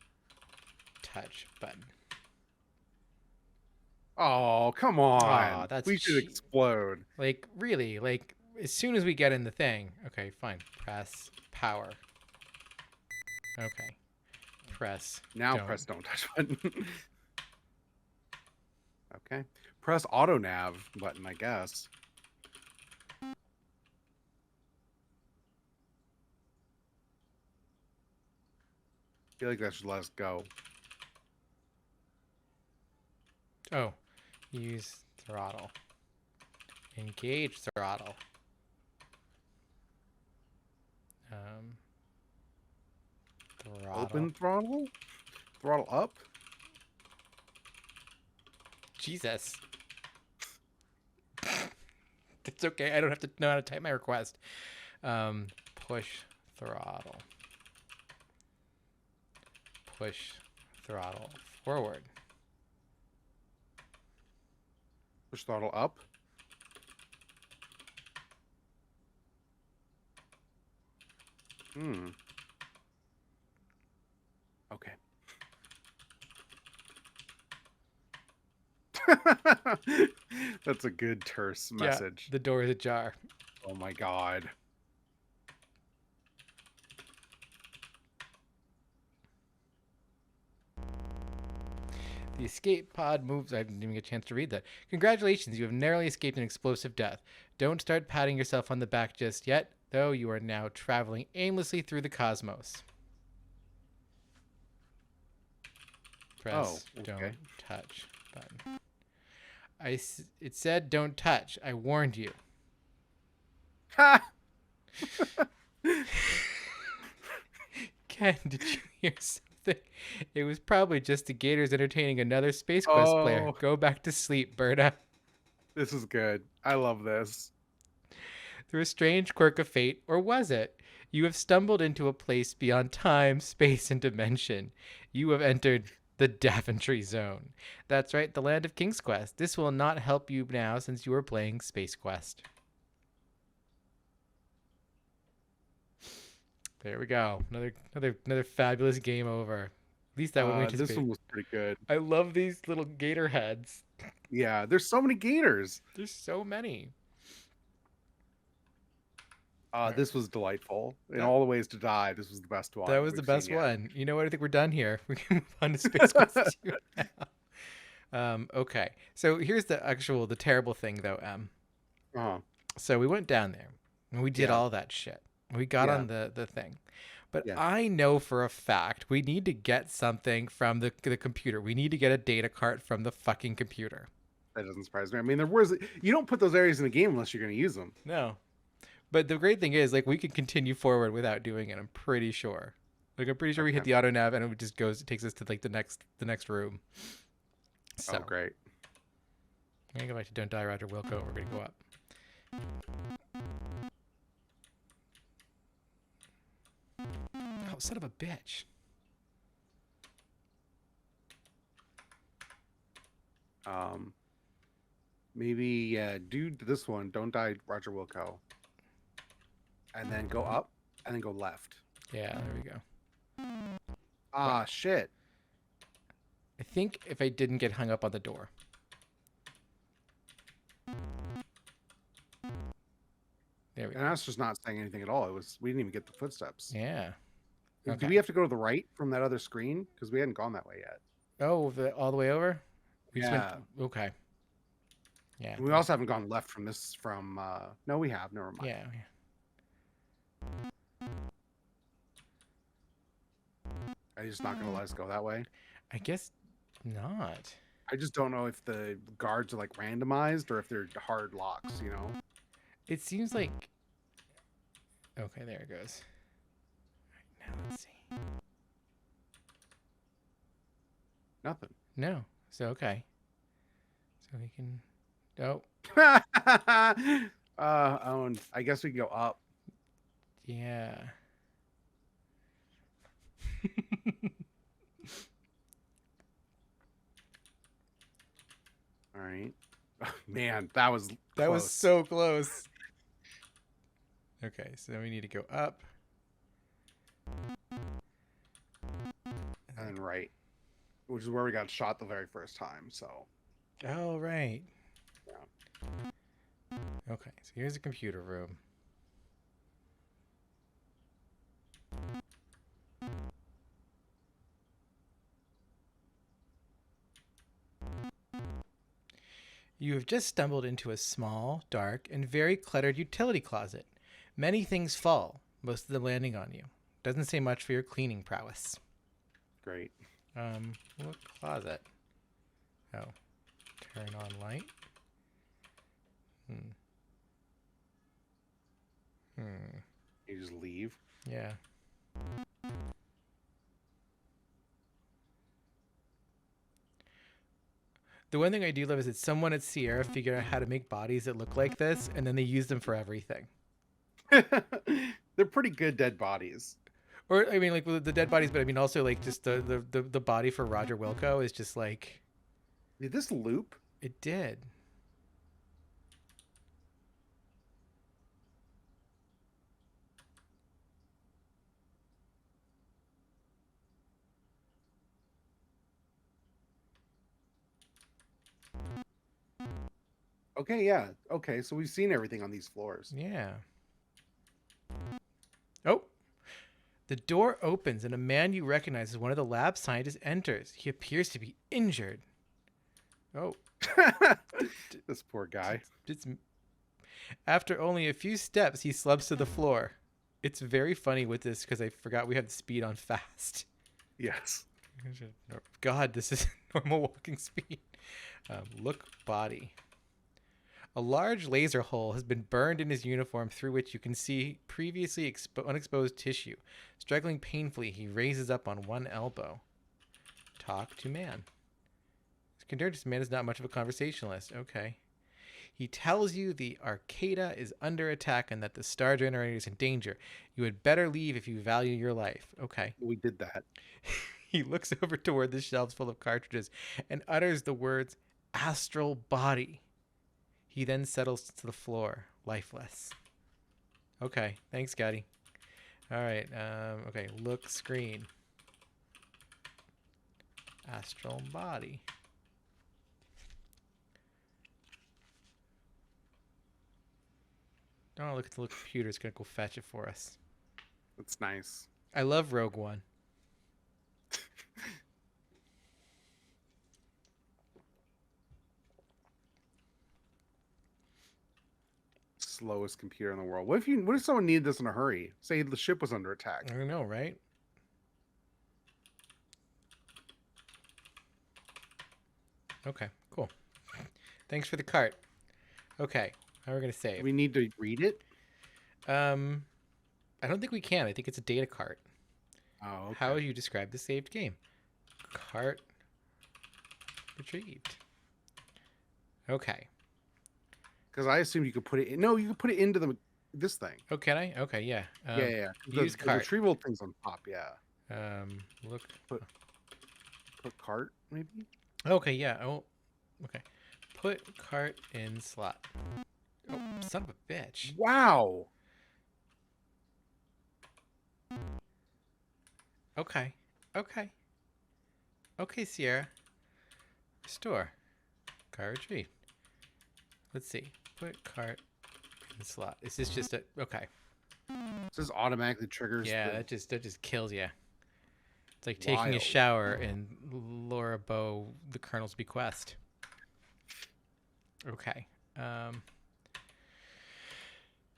touch button. Oh, come on. Aw, that's we should explode. Like, really? Like, as soon as we get in the thing. Okay, fine. Press power. Okay. Press. Now don't. press don't touch button. Okay. Press auto nav button, I guess. I feel like that should let us go. Oh. Use throttle. Engage throttle. Throttle. Open throttle? Throttle up? Jesus. It's okay. I don't have to know how to type my request. Push throttle. Push throttle forward. Push throttle up? Okay. That's a good terse message. Yeah, the door is ajar. Oh my god. The escape pod moves. I didn't even get a chance to read that. Congratulations, you have narrowly escaped an explosive death. Don't start patting yourself on the back just yet, though you are now traveling aimlessly through the cosmos. Press don't touch button. It said don't touch. I warned you. Ha! Ken, did you hear something? It was probably just the Gators entertaining another Space Quest player. Go back to sleep, Berta. This is good. I love this. Through a strange quirk of fate, or was it? You have stumbled into a place beyond time, space, and dimension. You have entered the Daventry Zone. That's right, the land of King's Quest. This will not help you now since you are playing Space Quest. There we go. Another fabulous game over. At least that one we anticipate. This one was pretty good. I love these little gator heads. Yeah, there's so many gators. There's so many. This was delightful. In all the ways to die, this was the best one. That was the best one. You know what? I think we're done here. We can move on to Space Quest 2 now. Okay. So here's the terrible thing though, So we went down there and we did all that shit. We got on the thing. But I know for a fact we need to get something from the computer. We need to get a data cart from the fucking computer. That doesn't surprise me. I mean, you don't put those areas in the game unless you're going to use them. No. But the great thing is, like, we can continue forward without doing it. I'm pretty sure. Like, I'm pretty sure we hit the auto nav and it just takes us to like the next room. So great. I'm gonna go back to Don't Die, Roger Wilco. We're gonna go up. Oh, son of a bitch. Maybe do this one. Don't Die, Roger Wilco. And then go up, and then go left. Yeah, there we go. Shit. I think if I didn't get hung up on the door. There we go. And that's just not saying anything at all. We didn't even get the footsteps. Yeah. Okay. Do we have to go to the right from that other screen? Because we hadn't gone that way yet. Oh, all the way over? Okay. Yeah. And we also haven't gone left from this no, we have. Never mind. Yeah. Are you just not going to let us go that way? I guess not. I just don't know if the guards are like randomized or if they're hard locks, you know? It seems like... Okay, there it goes. All right, now let's see. Nothing. No. So, okay. So we can... Oh. I guess we can go up. Yeah. All right. Man, that was so close. Okay, so then we need to go up. And then right. Which is where we got shot the very first time, so. Oh, right. Yeah. Okay, so here's the computer room. You have just stumbled into a small, dark, and very cluttered utility closet. Many things fall, most of them landing on you. Doesn't say much for your cleaning prowess. Great. What closet? Oh. Turn on light. You just leave. Yeah. The one thing I do love is that someone at Sierra figured out how to make bodies that look like this, and then they use them for everything. They're pretty good dead bodies. Or I mean, like the dead bodies, but I mean also like just the body for Roger Wilco is just like Did this loop? it did. Okay, yeah. Okay, so we've seen everything on these floors. Yeah. Oh, the door opens and a man you recognize as one of the lab scientists enters. He appears to be injured. Oh, This poor guy. it's after only a few steps, he slumps to the floor. It's very funny with this because I forgot we have the speed on fast. Yes. God, this is normal walking speed. Look body. A large laser hole has been burned in his uniform through which you can see previously unexposed tissue. Struggling painfully, he raises up on one elbow. Talk to man. This man is not much of a conversationalist. Okay. He tells you the Arcada is under attack and that the star generator is in danger. You had better leave if you value your life. Okay. We did that. He looks over toward the shelves full of cartridges and utters the words astral body. He then settles to the floor, lifeless. Okay, thanks, Scotty. All right, okay, look screen. Astral body. Oh, look at the little computer. It's going to go fetch it for us. That's nice. I love Rogue One. Slowest computer in the world. What if someone needed this in a hurry? Say the ship was under attack. I don't know, right? Okay, cool. Thanks for the cart. Okay, how are we going to save? We need to read it? I don't think we can. I think it's a data cart. Oh, okay. How would you describe the saved game? Cart retrieved. Okay. Because I assumed you could put it in. No, you could put it into this thing. Oh, can I? Okay, yeah. Yeah. Use The cart. retrieval thing's on top, yeah. Look. Put cart, maybe? Okay, yeah. Oh, okay. Put cart in slot. Oh, son of a bitch. Wow. Okay. Okay. Okay, Sierra. Restore. Cart retrieved. Let's see. Put cart in slot. Is this just a... Okay. This automatically triggers. Yeah, that just kills you. It's like taking a shower in Laura Bow, the Colonel's Bequest. Okay. All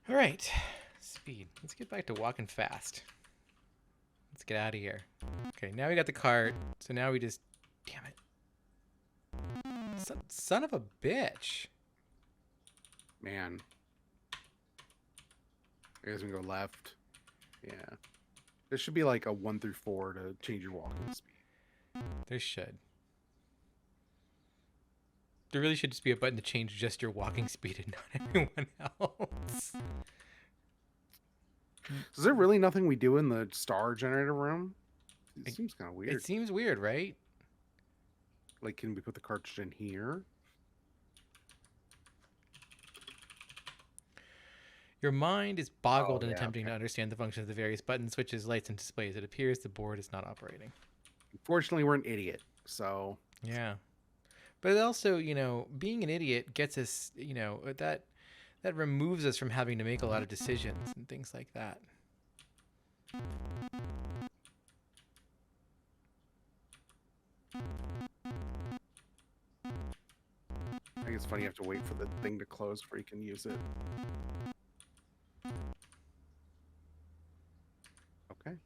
right. Speed. Let's get back to walking fast. Let's get out of here. Okay, now we got the cart. So now we just... Damn it. Son of a bitch. Man. I guess we can go left. Yeah. There should be like a 1 through 4 to change your walking speed. There should. There really should just be a button to change just your walking speed and not everyone else. Is there really nothing we do in the star generator room? It seems kind of weird. It seems weird, right? Like, can we put the cartridge in here? Your mind is boggled in attempting to understand the function of the various buttons, switches, lights, and displays. It appears the board is not operating. Unfortunately, we're an idiot, so... Yeah. But also, you know, being an idiot gets us, you know, that removes us from having to make a lot of decisions and things like that. I think it's funny you have to wait for the thing to close before you can use it. Okay.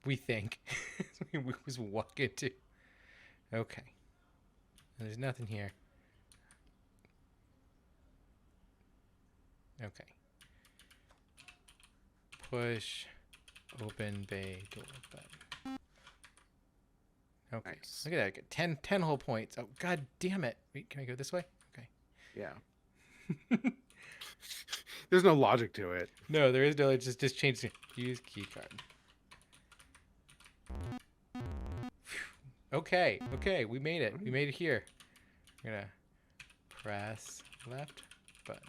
We think. We just walk into. Okay. There's nothing here. Okay. Push open bay door button. Okay. Nice. Look at that. I get 10 whole points. Oh, god damn it. Wait, can I go this way? Okay. Yeah. There's no logic to it. No, there is no. It's just change. Use key card. Okay. Okay. We made it. We made it here. We're gonna press left button.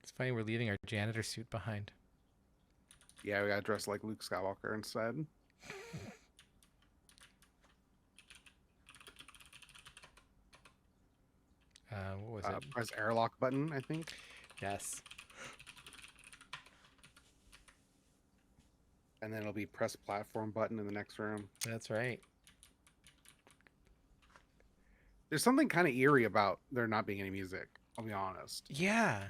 It's funny we're leaving our janitor suit behind. Yeah, we got dressed like Luke Skywalker instead. What was it? Press airlock button, I think. Yes. And then it'll be press platform button in the next room. That's right. There's something kind of eerie about there not being any music. I'll be honest. Yeah.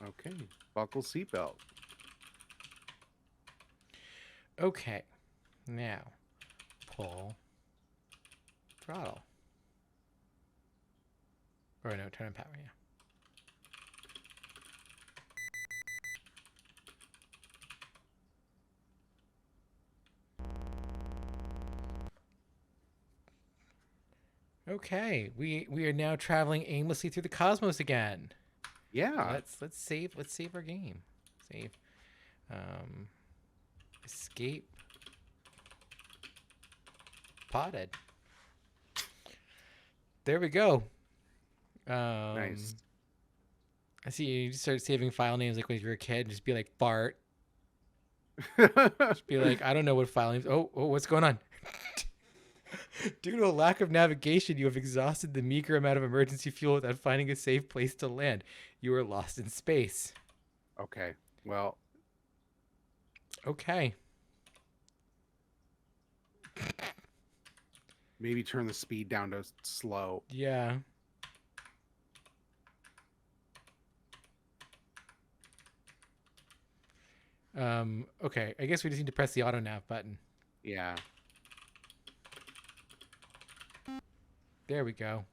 Okay. Buckle seatbelt. Okay. Now, pull throttle. Or no, turn on power, yeah. Okay, we are now traveling aimlessly through the cosmos again. Yeah. Let's save our game. Save. Escape. Potted. There we go. Nice. I see you just start saving file names like when you were a kid and just be like Bart. Just be like, I don't know what file names. Oh, what's going on? Due to a lack of navigation, you have exhausted the meager amount of emergency fuel without finding a safe place to land. You are lost in space. Okay. Well. Okay. Maybe turn the speed down to slow. Yeah. Okay. I guess we just need to press the auto nav button. Yeah. There we go.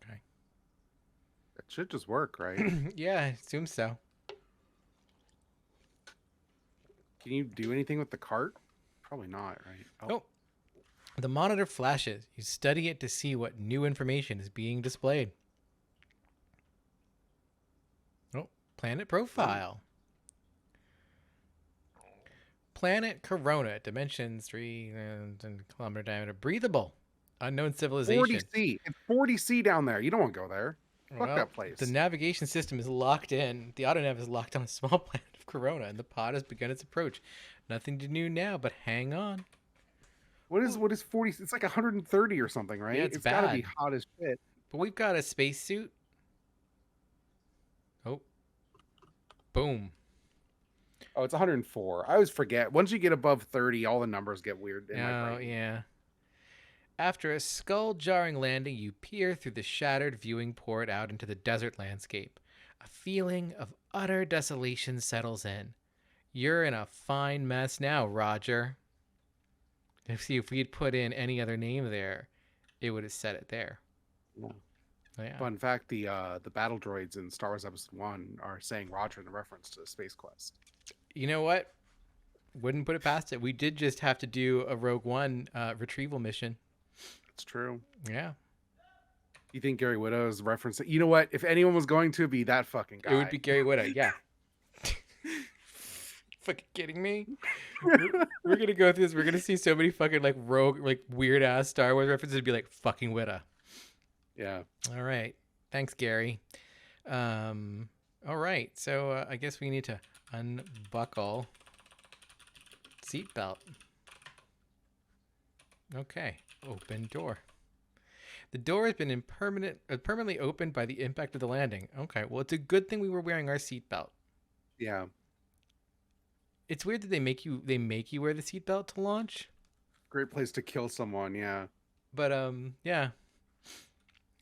Okay. That should just work, right? Yeah, I assume so. Can you do anything with the cart? Probably not, right? Oh. The monitor flashes. You study it to see what new information is being displayed. Oh, planet profile. Planet Corona, dimensions 3 kilometer diameter, breathable, unknown civilization. 40C. It's 40C down there. You don't want to go there. Fuck that place. The navigation system is locked in. The autonav is locked on a small planet of Corona, and the pod has begun its approach. Nothing to do now, but hang on. What is 40? It's like 130 or something, right? Yeah, it's gotta bad. be hot as shit. But we've got a spacesuit. Oh. Boom. Oh, it's 104. I always forget. Once you get above 30, all the numbers get weird in my brain. Yeah. After a skull-jarring landing, you peer through the shattered viewing port out into the desert landscape. A feeling of utter desolation settles in. You're in a fine mess now, Roger. See, if we had put in any other name there, it would have said it there. Yeah. Oh, yeah. Fun fact: the battle droids in Star Wars Episode 1 are saying Roger in reference to Space Quest. You know what? Wouldn't put it past it. We did just have to do a Rogue One retrieval mission. It's true. Yeah. You think Gary Whitta is referencing? You know what? If anyone was going to be that fucking guy, It would be Gary Whitta. Yeah. Fucking kidding me? We're gonna go through this. We're gonna see so many fucking like rogue, like weird ass Star Wars references. Be like fucking Whitta. Yeah. All right. Thanks, Gary. All right. So I guess we need to unbuckle seatbelt. Okay. Open door. The door has been permanently opened by the impact of the landing. Okay, well, it's a good thing we were wearing our seatbelt. Yeah. It's weird that they make you wear the seatbelt to launch, Great place to kill someone. Yeah. but yeah.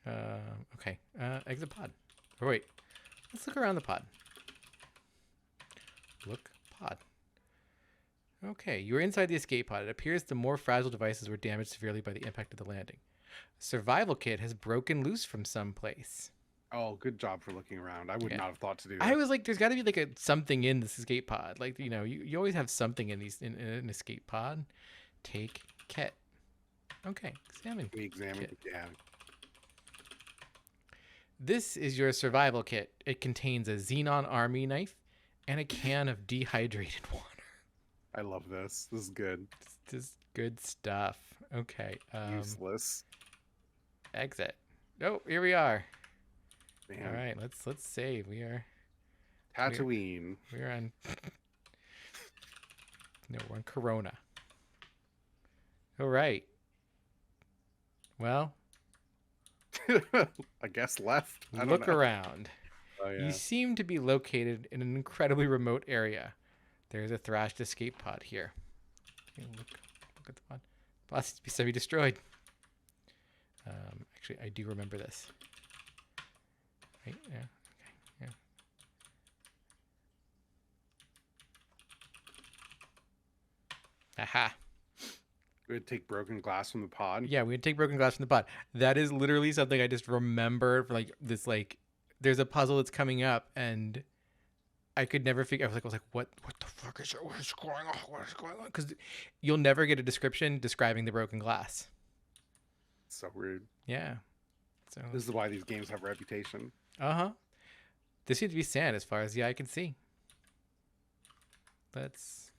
Okay. Exit pod. Oh, wait, let's look around the pod. Look pod. Okay, you are inside the escape pod. It appears the more fragile devices were damaged severely by the impact of the landing. A survival kit has broken loose from someplace. Oh, good job for looking around. I would Yeah. not have thought to do I that. was like, there's got to be like something in this escape pod. Like, you always have something in an escape pod. Take kit. Okay, examine We examined. kit. Yeah. This is your survival kit. It contains a xenon army knife and a can of dehydrated water. I love this. This is good. This is good stuff. Okay. Useless. Exit. Oh, here we are. Man. All right, let's save. We're Tatooine. on. No, we're on Corona. All right. Well, I guess left. I don't look know. around. Oh, yeah. You seem to be located in an incredibly remote area. There's a thrashed escape pod here. Okay, look at the pod. Pod seems to be semi-destroyed. Actually, I do remember this. Right? Yeah. Okay. Yeah. Aha. We would take broken glass from the pod. Yeah, we would take broken glass from the pod. That is literally something I just remembered. For like this, like there's a puzzle that's coming up, and I could never figure. I was like, what the fuck is it? What is going on? What is going on? Because you'll never get a description describing the broken glass. So rude. Yeah. So. This is why these games have a reputation. Uh-huh. This seems to be sand as far as the eye can see. Let's.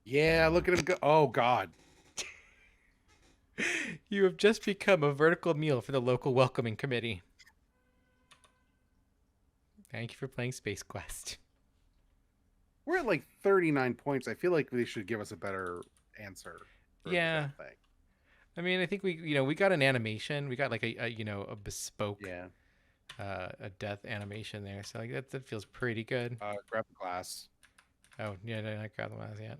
Yeah, look at him go. Oh, God. You have just become a vertical meal for the local welcoming committee. Thank you for playing Space Quest. We're at like 39 points. I feel like they should give us a better answer. Yeah. I mean, I think we got an animation. We got like a bespoke a death animation there. So like that feels pretty good. Grab the glass. Oh, yeah, no, not grab the glass yet.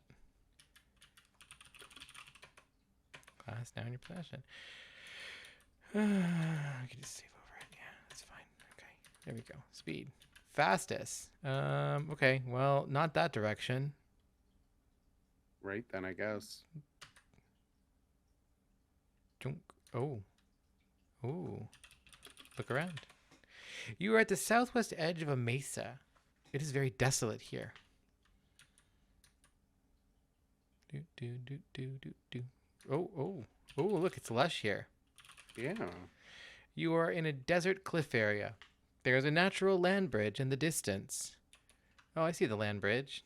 Glass now in your possession. I can just save over it. Yeah, that's fine. Okay, there we go. Speed. Fastest. Okay, well, not that direction. Right, then I guess. Oh. Look around. You are at the southwest edge of a mesa. It is very desolate here. Oh, look, it's lush here. Yeah. You are in a desert cliff area. There is a natural land bridge in the distance. Oh, I see the land bridge.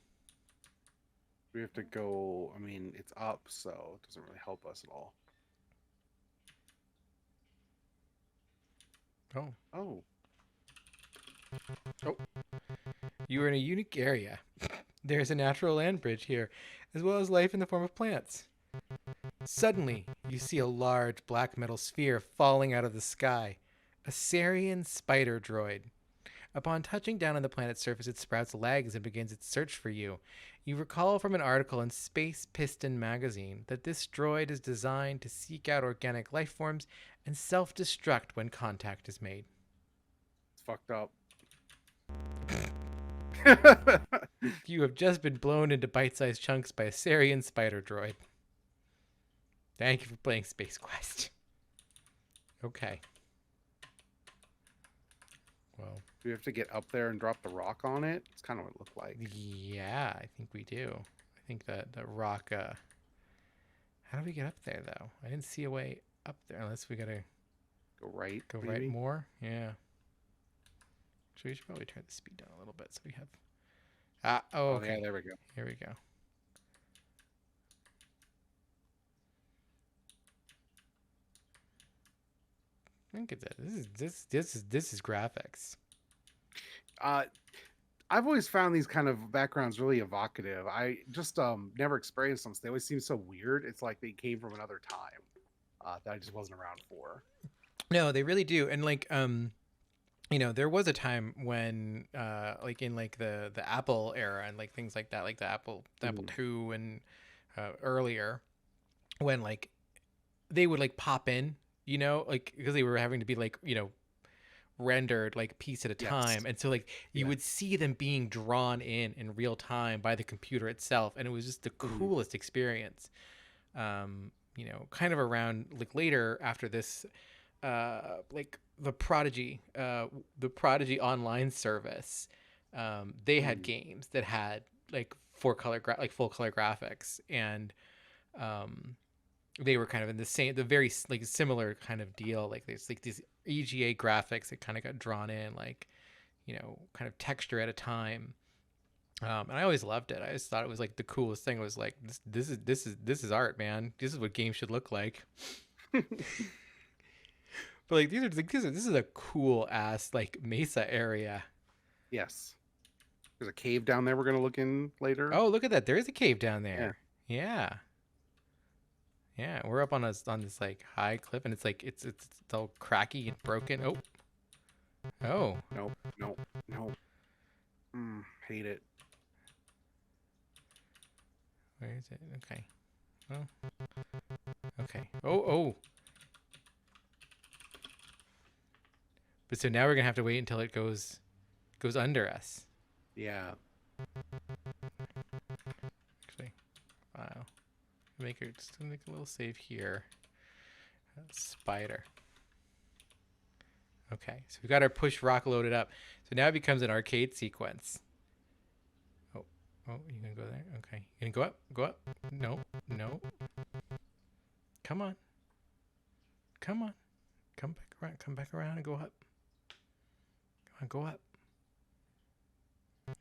We have to go, I mean, it's up, so it doesn't really help us at all. Oh. You are in a unique area. There is a natural land bridge here, as well as life in the form of plants. Suddenly, you see a large black metal sphere falling out of the sky. A Sarian spider droid. Upon touching down on the planet's surface, it sprouts legs and begins its search for you. You recall from an article in Space Piston magazine that this droid is designed to seek out organic life forms and self-destruct when contact is made. It's fucked up. You have just been blown into bite-sized chunks by a Sarian spider droid. Thank you for playing Space Quest. Okay. Well, Do we have to get up there and drop the rock on it? It's kind of what it looked like. yeah, I think we do. I think that rock. How do we get up there though? I didn't see a way up there unless we gotta Go right. go maybe? right more. Yeah. So we should probably turn the speed down a little bit so we have. Oh, okay. Yeah, there we go. Here we go. I think it's this is graphics. I've always found these kind of backgrounds really evocative. I just never experienced them. So they always seem so weird. It's like they came from another time that I just wasn't around for. No, they really do. And like there was a time when like in like the Apple era and like things like that, like the Apple Mhm. II and earlier, when like they would like pop in, like because they were having to be like, rendered like piece at a Yes. time, and so like you Yeah. would see them being drawn in real time by the computer itself, and it was just the Mhm. coolest experience. Kind of around like later after this, like the Prodigy online service, they had Mhm. games that had like like full color graphics, and um they were kind of in the very like similar kind of deal. Like there's like these EGA graphics that kind of got drawn in, like kind of texture at a time. And I always loved it. I just thought it was like the coolest thing. Was like this is art, man. This is what games should look like. But like these are like this is a cool ass like mesa area. Yes. There's a cave down there we're gonna look in later. Oh, look at that! There is a cave down Yeah. there. Yeah, yeah. We're up on this like high cliff, and it's like it's all cracky and broken. Oh, oh. Nope. Nope. Nope. Hate it. Where is it? Okay. Oh, okay. Oh, oh. But so now we're gonna have to wait until it goes under us. Yeah. Actually, wow. Make a little save here. Spider. Okay, so we got our push rock loaded up. So now it becomes an arcade sequence. Oh, oh, you gonna go there? Okay, you gonna go up? Go up? No, no. Come on, come on, come back around and go up. Come on, go up.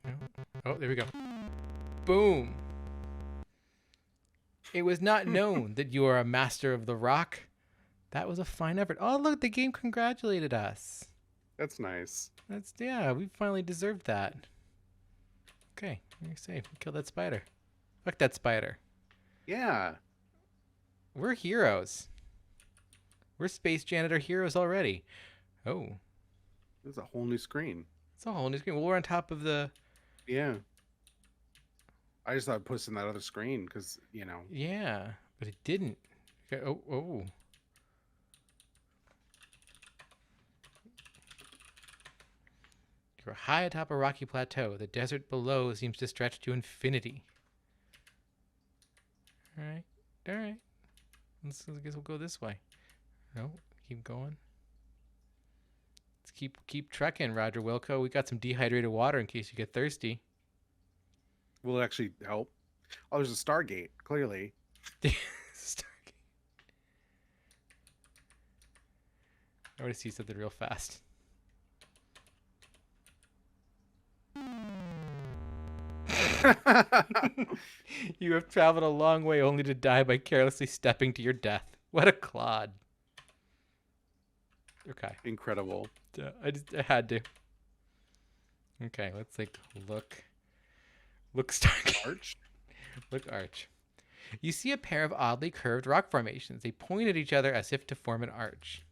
No. Oh, there we go. Boom. It was not known that you are a master of the rock. That was a fine effort. Oh, look, the game congratulated us. That's nice. Yeah, we finally deserved that. Okay, you're safe. Kill that spider. Fuck that spider. Yeah. We're heroes. We're space janitor heroes already. Oh, There's a whole new screen. it's a whole new screen. Well, we're on top of the. Yeah. I just thought I'd put us in that other screen because, Yeah, but it didn't. Okay, oh, oh. You're high atop a rocky plateau. The desert below seems to stretch to infinity. All right, all right. I guess we'll go this way. No, keep going. Let's keep trekking, Roger Wilco. We got some dehydrated water in case you get thirsty. will it actually help? Oh, there's a Stargate, clearly. Stargate. I want to see something real fast. You have traveled a long way only to die by carelessly stepping to your death. What a clod. Okay. Incredible. I had to. Okay, let's like look Stargate. Arch? Look arch. You see a pair of oddly curved rock formations. They point at each other as if to form an arch.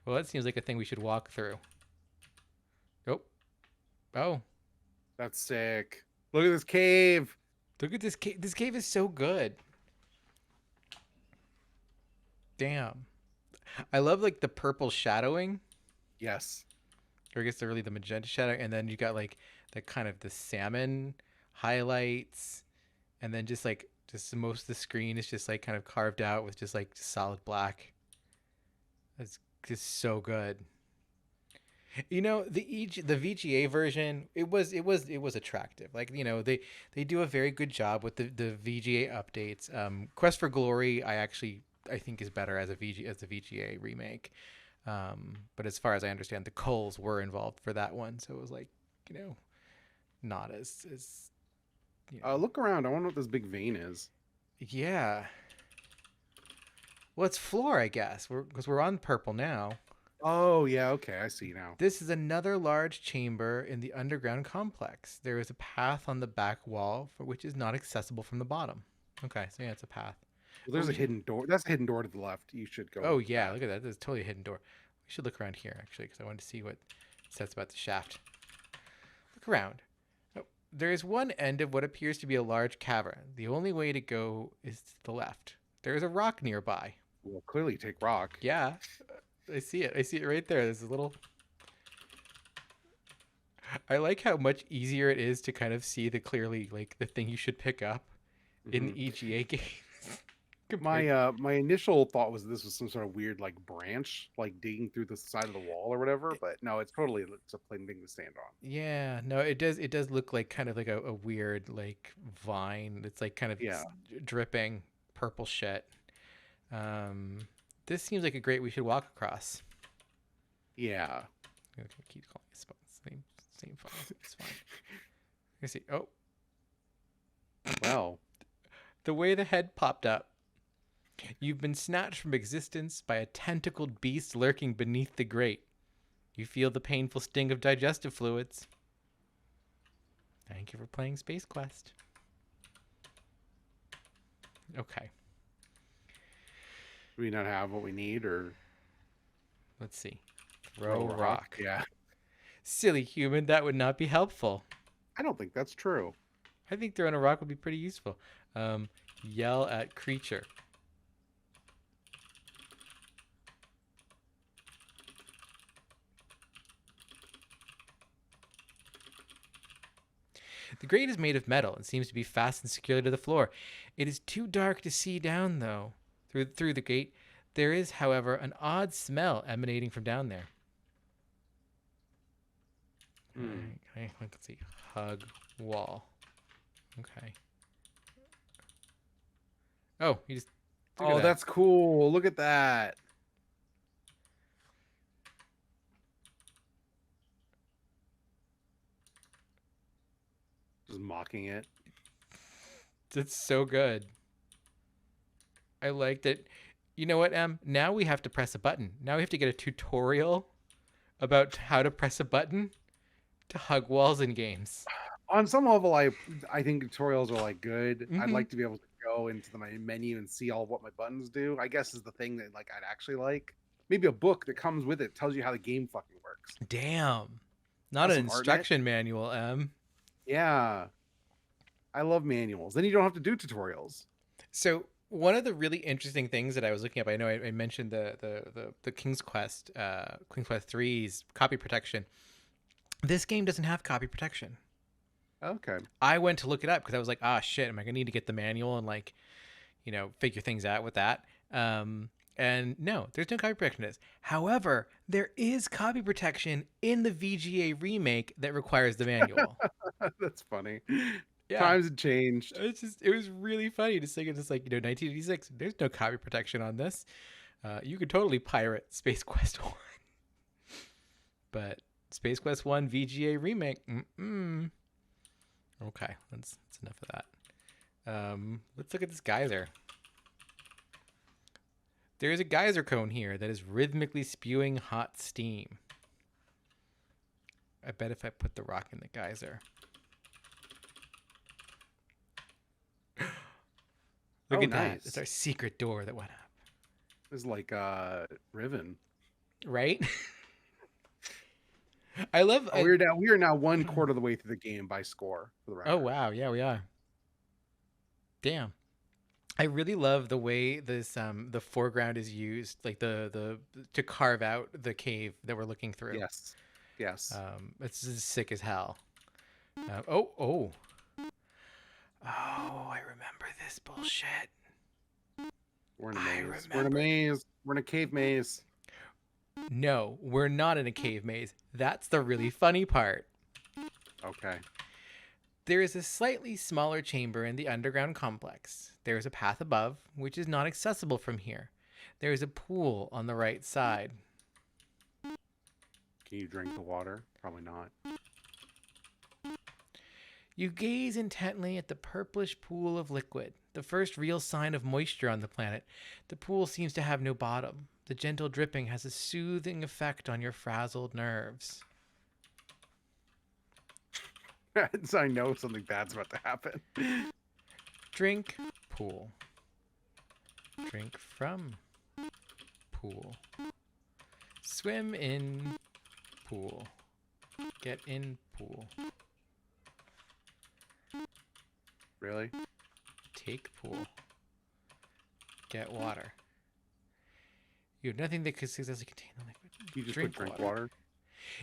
Well, that seems like a thing we should walk through. Oh. Oh. That's sick. Look at this cave. Look at this cave. This cave is so good. Damn. I love like the purple shadowing. Yes. Or I guess really the magenta shadow. And then you got like the kind of the salmon highlights. And then just most of the screen is just like kind of carved out with just like solid black. That's just so good. The VGA version, it was attractive. Like, they do a very good job with the VGA updates. Quest for Glory, I think is better as the VGA remake. But as far as I understand, the Coles were involved for that one, so it was like, not as Look around. I wonder what this big vein is. yeah. Well, it's floor, I guess. Because we're on purple now. Oh, yeah, okay, I see now. This is another large chamber in the underground complex. There is a path on the back wall for which is not accessible from the bottom. Okay, so yeah, it's a path. Well, Oh, there's a hidden door. That's a hidden door to the left. You should go oh look at yeah, that. look at that. There's totally a hidden door. We should look around here actually, because I wanted to see what it says about the shaft. Look around. Oh, there is one end of what appears to be a large cavern. The only way to go is to the left. There is a rock nearby. Well, clearly take rock. Yeah, I see it. I see it right there. There's a little. I like how much easier it is to kind of see the clearly like the thing you should pick up in Mhm. the EGA games. My initial thought was this was some sort of weird like branch, like digging through the side of the wall or whatever. But no, it's a plain thing to stand on. Yeah, no, it does look like kind of like a weird like vine. It's like kind of Yeah, dripping purple shit. Um, this seems like a great we should walk across. yeah. I'm gonna keep calling it same file. It's fine. Let's see. Oh, Well, the way the head popped up. You've been snatched from existence by a tentacled beast lurking beneath the grate. You feel the painful sting of digestive fluids. Thank you for playing Space Quest. Okay, do we not have what we need, or let's see. Throw throw a rock. Yeah, Silly human, that would not be helpful. I don't think that's true. I think throwing a rock would be pretty useful. Yell at creature. The grate is made of metal and seems to be fastened securely to the floor. It is too dark to see down, though. Through the gate, there is, however, an odd smell emanating from down there. Hmm. Okay, let's see. Hug wall. Okay. Oh, you just look at Oh, that. that's cool. Look at that. Just mocking it. That's so good. I liked it. You know what, Em? Now we have to press a button. Now we have to get a tutorial about how to press a button to hug walls in games. On some level, I think tutorials are like good. I'd Mm-hmm. like to be able to go into my menu and see all of what my buttons do. I guess is the thing that like I'd actually like. Maybe a book that comes with it tells you how the game fucking works. Damn. Not Has an some art in it. instruction manual, Em. Yeah, I love manuals. Then you don't have to do tutorials. So one of the really interesting things that I was looking up, I know I mentioned the King's Quest three's copy protection. This game doesn't have copy protection. Okay. I went to look it up because I was like, ah, shit, am I gonna need to get the manual and like, figure things out with that? And no, there's no copy protection to this. However, there is copy protection in the VGA remake that requires the manual. That's funny. Yeah. Times have changed. It was really funny to think it's like 1986. There's no copy protection on this. You could totally pirate Space Quest 1, but Space Quest 1 VGA remake. Okay, that's enough of that. Let's look at this geyser. There is a geyser cone here that is rhythmically spewing hot steam. I bet if I put the rock in the geyser. Look at that. Nice. It's our secret door that went up. It's like Riven. Right? I love. We are now 1/4 of the way through the game by score. For the record. Oh wow, yeah, we are. Damn, I really love the way this the foreground is used, like the to carve out the cave that we're looking through. Yes. Yes. It's just sick as hell. Oh, I remember this bullshit. We're in a I maze. We're in a maze. We're in a cave maze. No, we're not in a cave maze. That's the really funny part. Okay. There is a slightly smaller chamber in the underground complex. There is a path above, which is not accessible from here. There is a pool on the right side. Can you drink the water? Probably not. You gaze intently at the purplish pool of liquid, the first real sign of moisture on the planet. The pool seems to have no bottom. The gentle dripping has a soothing effect on your frazzled nerves. So I know something bad's about to happen. Drink pool. Drink from pool. Swim in pool. Get in pool. Really? Take pool. Get water. You have nothing that could successfully contain the liquid. You just drink water.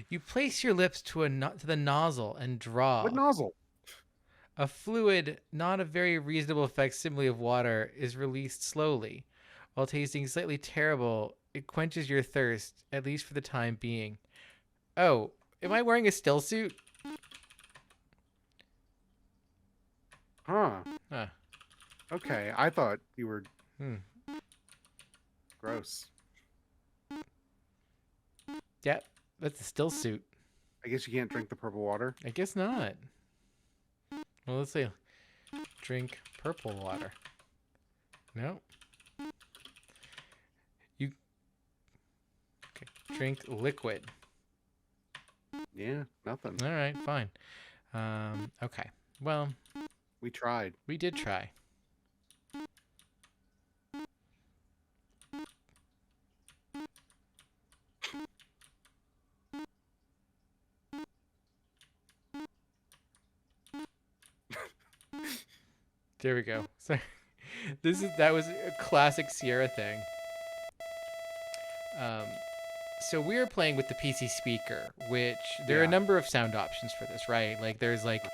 You place your lips to the nozzle and draw. What nozzle? A fluid, not a very reasonable facsimile of water, is released slowly. While tasting slightly terrible, it quenches your thirst, at least for the time being. Oh, am I wearing a still suit? Huh. Huh. Okay, I thought you were Hmm. gross. Yeah, that's a still suit. I guess you can't drink the purple water. I guess not. Well, let's see. Drink purple water. No. You. Okay. Drink liquid. Yeah, nothing. All right, fine. Okay. Well, We tried. we did try. There we go. So that was a classic Sierra thing. So we are playing with the PC speaker, which there are a number of sound options for this, right? Like there's like,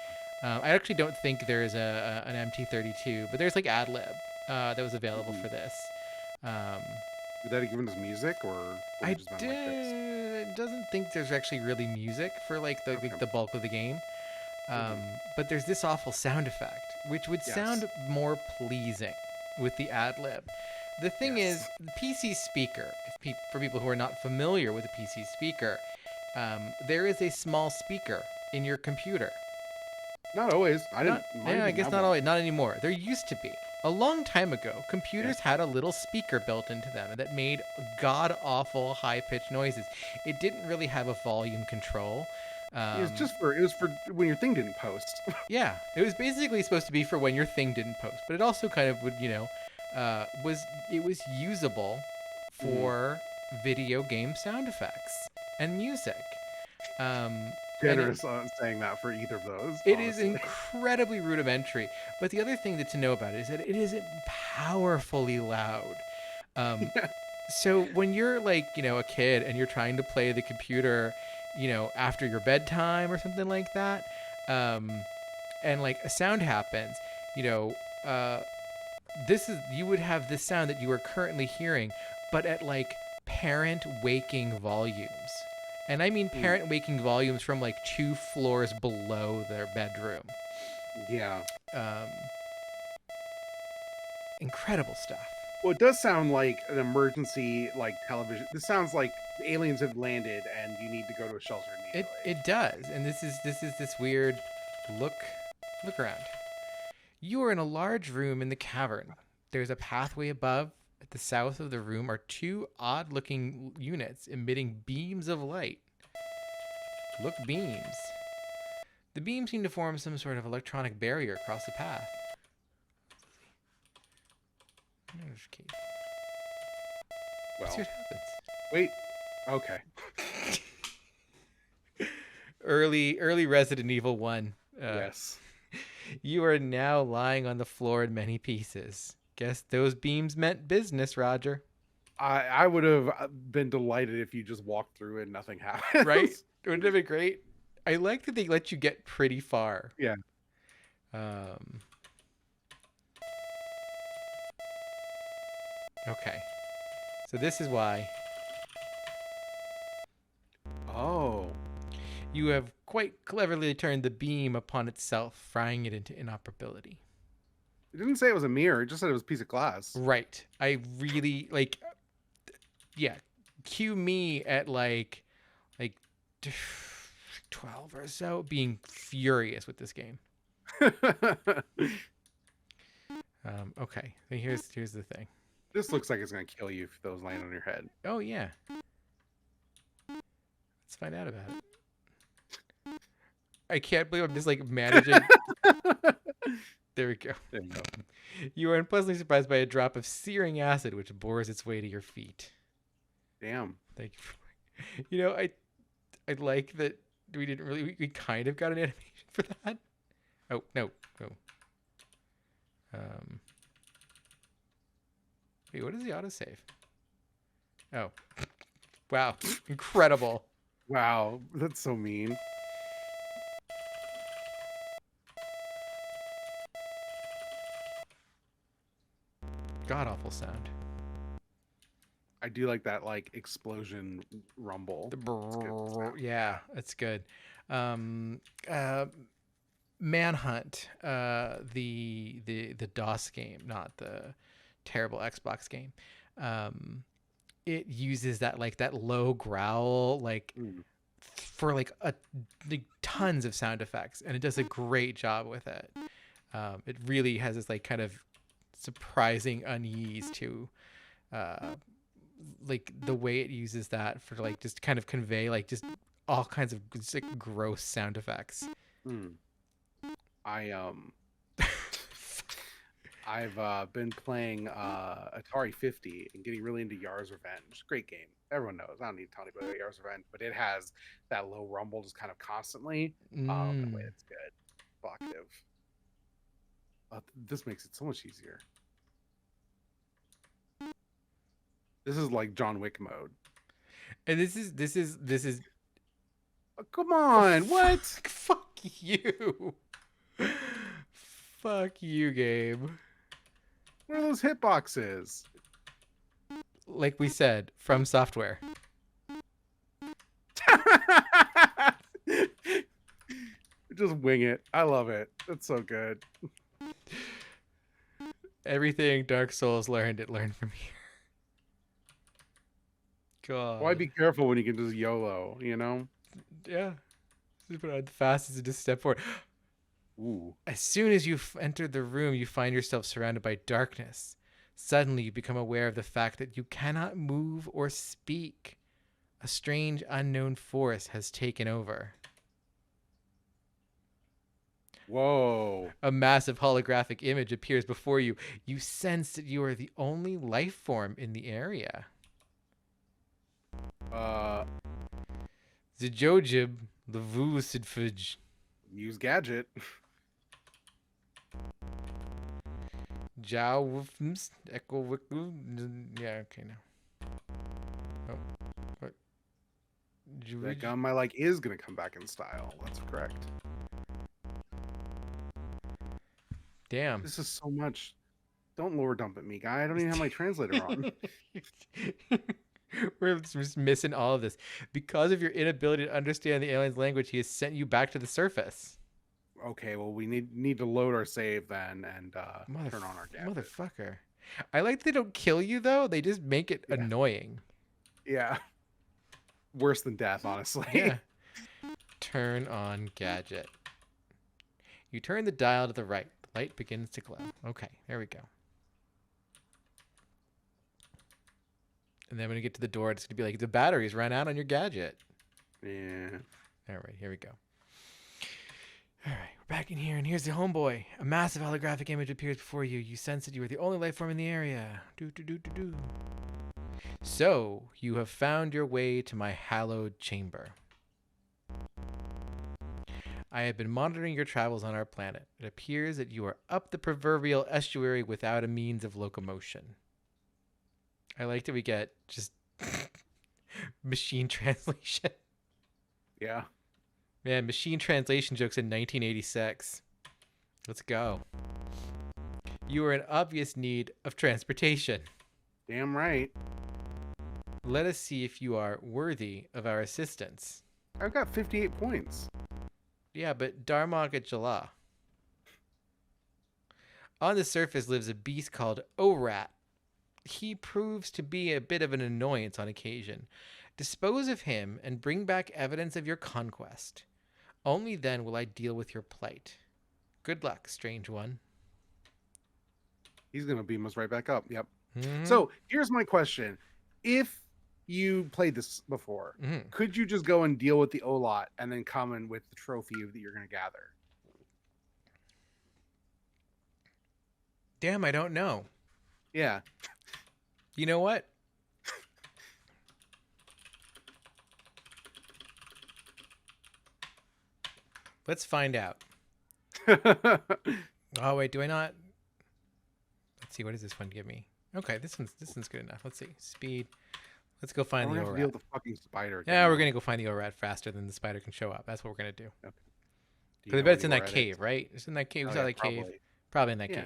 I actually don't think there's an MT32, but there's like AdLib that was available for this. Did that given us music or I doesn't think there's actually really music for like the bulk of the game. But there's this awful sound effect, which would sound more pleasing with the AdLib. The thing is, the PC speaker, for people who are not familiar with a PC speaker, there is a small speaker in your computer. Not always. I guess not always. Not anymore. There used to be. A long time ago, computers had a little speaker built into them that made god-awful high-pitched noises. It didn't really have a volume control. It was for when your thing didn't post. Yeah, it was basically supposed to be for when your thing didn't post, but it also kind of would, was usable for video game sound effects and music. Generous on saying that for either of those. It is incredibly rudimentary, but the other thing to know about it is that it isn't powerfully loud. So when you're like, a kid and you're trying to play the computer, after your bedtime or something like that, and like a sound happens, you would have this sound that you are currently hearing, but at like parent waking volumes. And I mean parent waking volumes from like 2 floors below their bedroom. Yeah. Incredible stuff. Well, it does sound like an emergency, like television. This sounds like aliens have landed and you need to go to a shelter immediately. It does, and this is this weird look around. You are in a large room in the cavern. There's a pathway above. At the south of the room are 2 odd-looking units emitting beams of light. Look, beams. The beams seem to form some sort of electronic barrier across the path. Well, see what happens. Wait. Okay. Early Resident Evil 1. Yes. You are now lying on the floor in many pieces. Guess those beams meant business, Roger. I would have been delighted if you just walked through and nothing happened. Right? Wouldn't it have been great? I like that they let you get pretty far. Yeah. Okay. So this is why. Oh. You have quite cleverly turned the beam upon itself, frying it into inoperability. It didn't say it was a mirror. It just said it was a piece of glass. Right. I really like. Yeah. Cue me at like 12 or so, being furious with this game. Okay. So here's the thing. This looks like it's gonna kill you if those land on your head. Oh yeah. Let's find out about it. I can't believe I'm just like managing. There we go. There you go. You are unpleasantly surprised by a drop of searing acid which bores its way to your feet. Damn. Thank you. You know, I like that we didn't really. We kind of got an animation for that. Oh no. Um. Wait, what is the autosave? Oh. Wow. Incredible. Wow, that's so mean. God awful sound. I do like that like explosion rumble. The It's good sound. yeah, that's good. Um, uh, Manhunt, the DOS game, not the terrible Xbox game. It uses that low growl Mm. for like tons of sound effects, and it does a great job with it. It really has this like kind of surprising unease to like the way it uses that for like just kind of convey like just all kinds of just, like gross sound effects. Mm. I've been playing Atari 50 and getting really into Yar's Revenge. Great game. Everyone knows. I don't need to tell anybody about Yar's Revenge, but it has that low rumble just kind of constantly. That way it's good. Evocative. This makes it so much easier. This is like John Wick mode. And this is Oh, come on, what? fuck you. Fuck you, Gabe. What are those hitboxes? Like we said, from software. Just wing it. I love it. That's so good. Everything Dark Souls learned, it learned from here. God. Why be careful when you can just YOLO, you know? Yeah. Just put on the fastest and just step forward. Ooh. As soon as you enter the room, you find yourself surrounded by darkness. Suddenly, you become aware of the fact that you cannot move or speak. A strange, unknown force has taken over. Whoa. A massive holographic image appears before you. You sense that you are the only life form in the area. Zijojib, Levusidfij. Use gadget. Jawfms, Echo Wiku. Yeah, okay, now. Oh, what? That gun my like is gonna come back in style. That's correct. Damn. This is so much. Don't lower dump at me, guy. I don't even have my translator on. We're just missing all of this. Because of your inability to understand the alien's language, he has sent you back to the surface. Okay, well we need to load our save then and turn on our gadget. Motherfucker. I like that they don't kill you though. They just make it annoying. Yeah. Worse than death, honestly. Yeah. Turn on gadget. You turn the dial to the right. The light begins to glow. Okay, there we go. And then when you get to the door, it's going to be like, the batteries run out on your gadget. Yeah. All right, here we go. All right, we're back in here, and here's the homeboy. A massive holographic image appears before you. You sense that you are the only life form in the area. Do. So, you have found your way to my hallowed chamber. I have been monitoring your travels on our planet. It appears that you are up the proverbial estuary without a means of locomotion. I like that we get just machine translation. Yeah. Man, machine translation jokes in 1986. Let's go. You are in obvious need of transportation. Damn right. Let us see if you are worthy of our assistance. I've got 58 points. Yeah, but Darmok at Jala. On the surface lives a beast called Orat. He proves to be a bit of an annoyance on occasion. Dispose of him and bring back evidence of your conquest. Only then will I deal with your plight. Good luck, strange one. He's gonna beam us right back up. Yep. Mm-hmm. So here's my question: if you played this before, Mm-hmm. could you just go and deal with the Olot and then come in with the trophy that you're going to gather? Damn, I don't know. Yeah. You know what? Let's find out. Oh wait, do I not? Let's see. What does this one give me? Okay, this one's good enough. Let's see. Speed. Let's go And find we're the gonna have to deal ORAT. with the fucking spider again Yeah, we're now. gonna go find the ORAT faster than the spider can show up. That's what we're gonna do. Okay. Do you Because I know bet where it's the in that ORAT is? cave, right? It's in that cave. We Oh saw yeah, that cave. probably. Probably in that Yeah.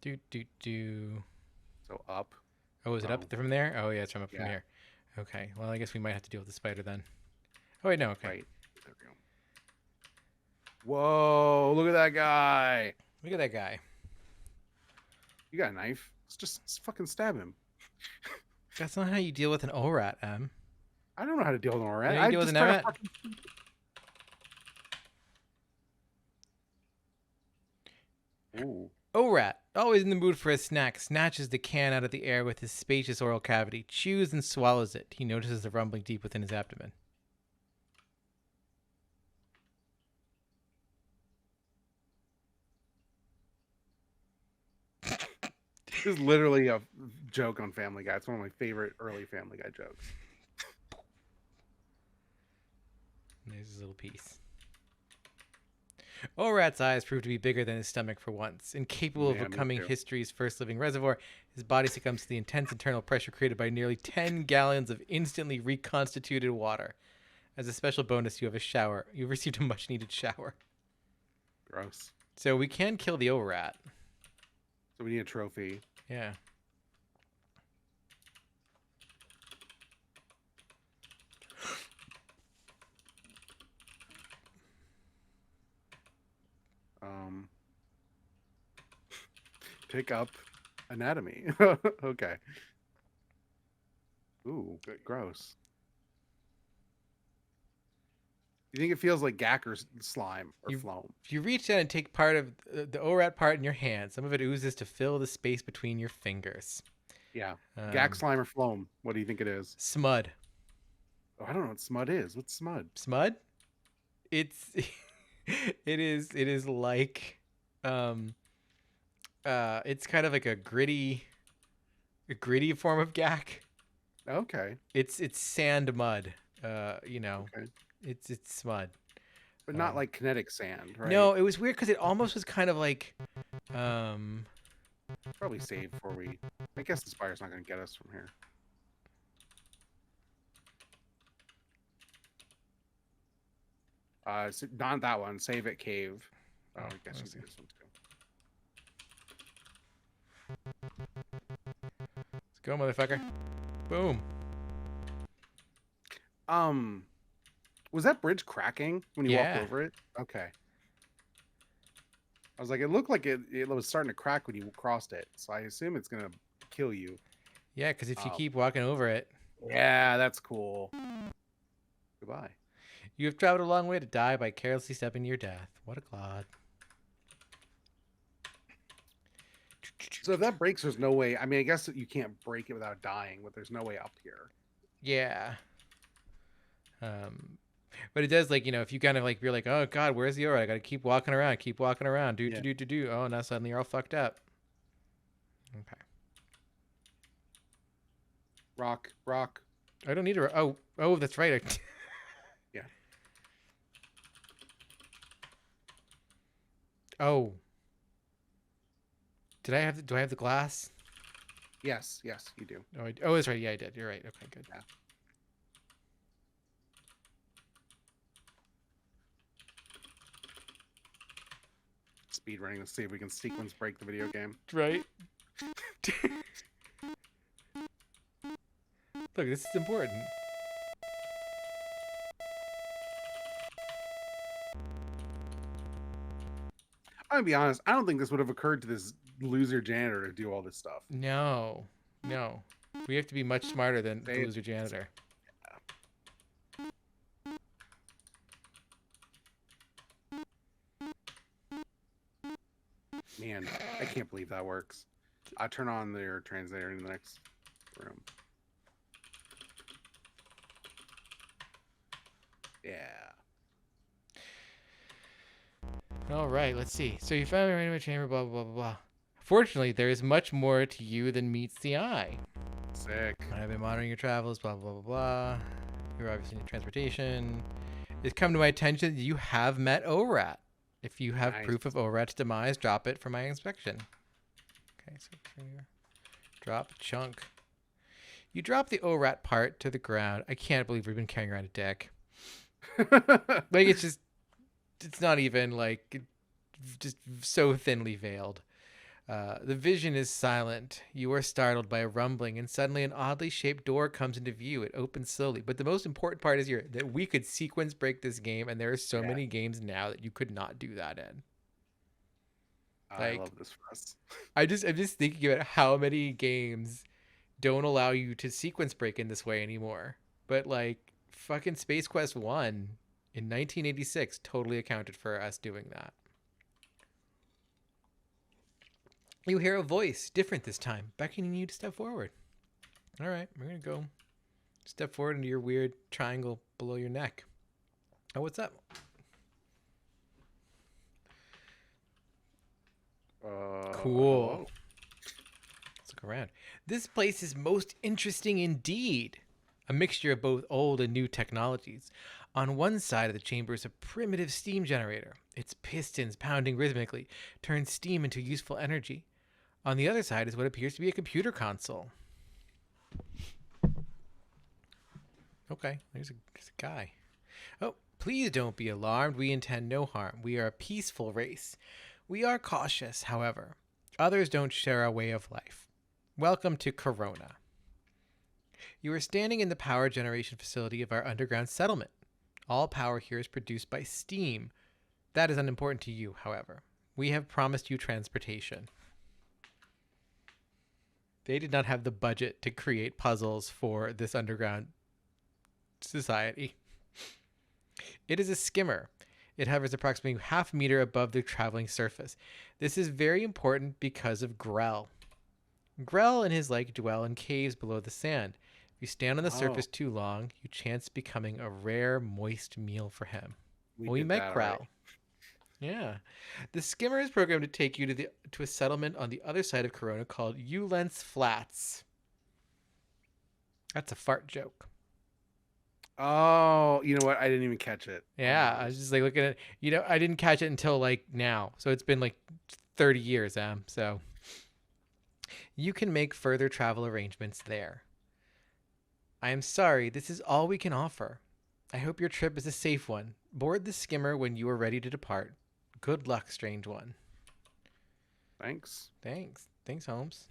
cave. Do. So up. Oh, is it Oh up from there? Oh yeah, it's from up from yeah. here. Okay. Well, I guess we might have to deal with the spider then. Oh wait, no. Okay. Right. There we go. Whoa! Look at that guy. Look at that guy. You got a knife? Just fucking stab him. That's not how you deal with an ORAT, Em. I don't know how to deal with an ORAT. You know how you I deal with just an try to ORAT? fucking. Ooh. ORAT, always in the mood for a snack, snatches the can out of the air with his spacious oral cavity, chews and swallows it. He notices the rumbling deep within his abdomen. This is literally a joke on Family Guy. It's one of my favorite early Family Guy jokes. And there's his little piece. ORAT's eyes prove to be bigger than his stomach for once. Incapable of Yeah, me becoming too. history's first living reservoir, his body succumbs to the intense internal pressure created by nearly 10 gallons of instantly reconstituted water. As a special bonus, you have a shower. You've received a much needed shower. Gross. So we can kill the ORAT. So we need a trophy. Yeah. Pick up anatomy. Okay. Ooh, gross. You think it feels like gack or slime or You phloem? If you reach down and take part of the ORAT part in your hand, some of it oozes to fill the space between your fingers. Yeah. Gack, Um, slime, or phloem. What do you think it is? Smud. Oh, I don't know what smud is. What's smud? Smud? It's it is like it's kind of like a gritty form of gack. Okay. It's sand mud. You know, Okay. it's smud. But not like kinetic sand, right? No, it was weird because it almost was kind of like Probably save before we. I guess the spider's not going to get us from here. Not that one. Save it, cave. Oh, I guess you see. do this one too. Let's go, motherfucker. Boom. Was that bridge cracking when you Yeah. walked over it? Okay. I was like, it looked like it was starting to crack when you crossed it, so I assume it's gonna kill you. Yeah, because if you Um, keep walking over it, Yeah, that's cool. Goodbye. you have traveled a long way to die by carelessly stepping to your death. What a clod. So if that breaks, there's no way. I mean, I guess that you can't break it without dying, but there's no way up here. Yeah. But it does, like, if you kind of like, you're like, oh god, where's the ORAT? I gotta keep walking around, do Yeah. do. Oh, now suddenly you're all fucked up. Okay. Rock. I don't need to. Oh, that's right. Yeah. Oh. Do I have the glass? Yes, you do. Oh, that's right. Yeah, I did. You're right. Okay, good. Yeah. Speed running to see if we can sequence break the video game. Right. Look, this is important. I'm gonna be honest. I don't think this would have occurred to this loser janitor to do all this stuff. No. We have to be much smarter than the They- loser janitor. Man, I can't believe that works. I turn on their translator in the next room. Yeah. All right, let's see. So you found me in my chamber, blah, blah, blah, blah. Fortunately, there is much more to you than meets the eye. Sick. I've been monitoring your travels, blah, blah, blah, blah. You're obviously in transportation. It's come to my attention that you have met ORAT. If you have Nice. proof of ORAT's demise, drop it for my inspection. Okay, so drop chunk. You drop the ORAT part to the ground. I can't believe we've been carrying around a deck. Like, it's not even like, just so thinly veiled. The vision is silent. You are startled by a rumbling, and suddenly an oddly shaped door comes into view. It opens slowly. But the most important part is here that we could sequence break this game, and there are so many games now that you could not do that in. I Like, love this for us. I'm just thinking about how many games don't allow you to sequence break in this way anymore. But like fucking Space Quest 1 in 1986 totally accounted for us doing that. You hear a voice, different this time, beckoning you to step forward. All right, we're going to go step forward into your weird triangle below your neck. Oh, what's up? Cool. Hello? Let's look around. This place is most interesting indeed. A mixture of both old and new technologies. On one side of the chamber is a primitive steam generator. Its pistons, pounding rhythmically, turn steam into useful energy. On the other side is what appears to be a computer console. Okay, there's a guy. Oh, please don't be alarmed. We intend no harm. We are a peaceful race. We are cautious, however. Others don't share our way of life. Welcome to Corona. You are standing in the power generation facility of our underground settlement. All power here is produced by steam. That is unimportant to you, however. We have promised you transportation. They did not have the budget to create puzzles for this underground society. It is a skimmer. It hovers approximately half a meter above the traveling surface. This is very important because of Grell. Grell and his like dwell in caves below the sand. If you stand on the surface too long, you chance becoming a rare, moist meal for him. We met Grell. Yeah. The skimmer is programmed to take you to a settlement on the other side of Corona called Ulence Flats. That's a fart joke. Oh, you know what? I didn't even catch it. Yeah, I was just like looking at, I didn't catch it until like now. So it's been like 30 years, so you can make further travel arrangements there. I am sorry, this is all we can offer. I hope your trip is a safe one. Board the skimmer when you are ready to depart. Good luck, strange one. Thanks, Holmes.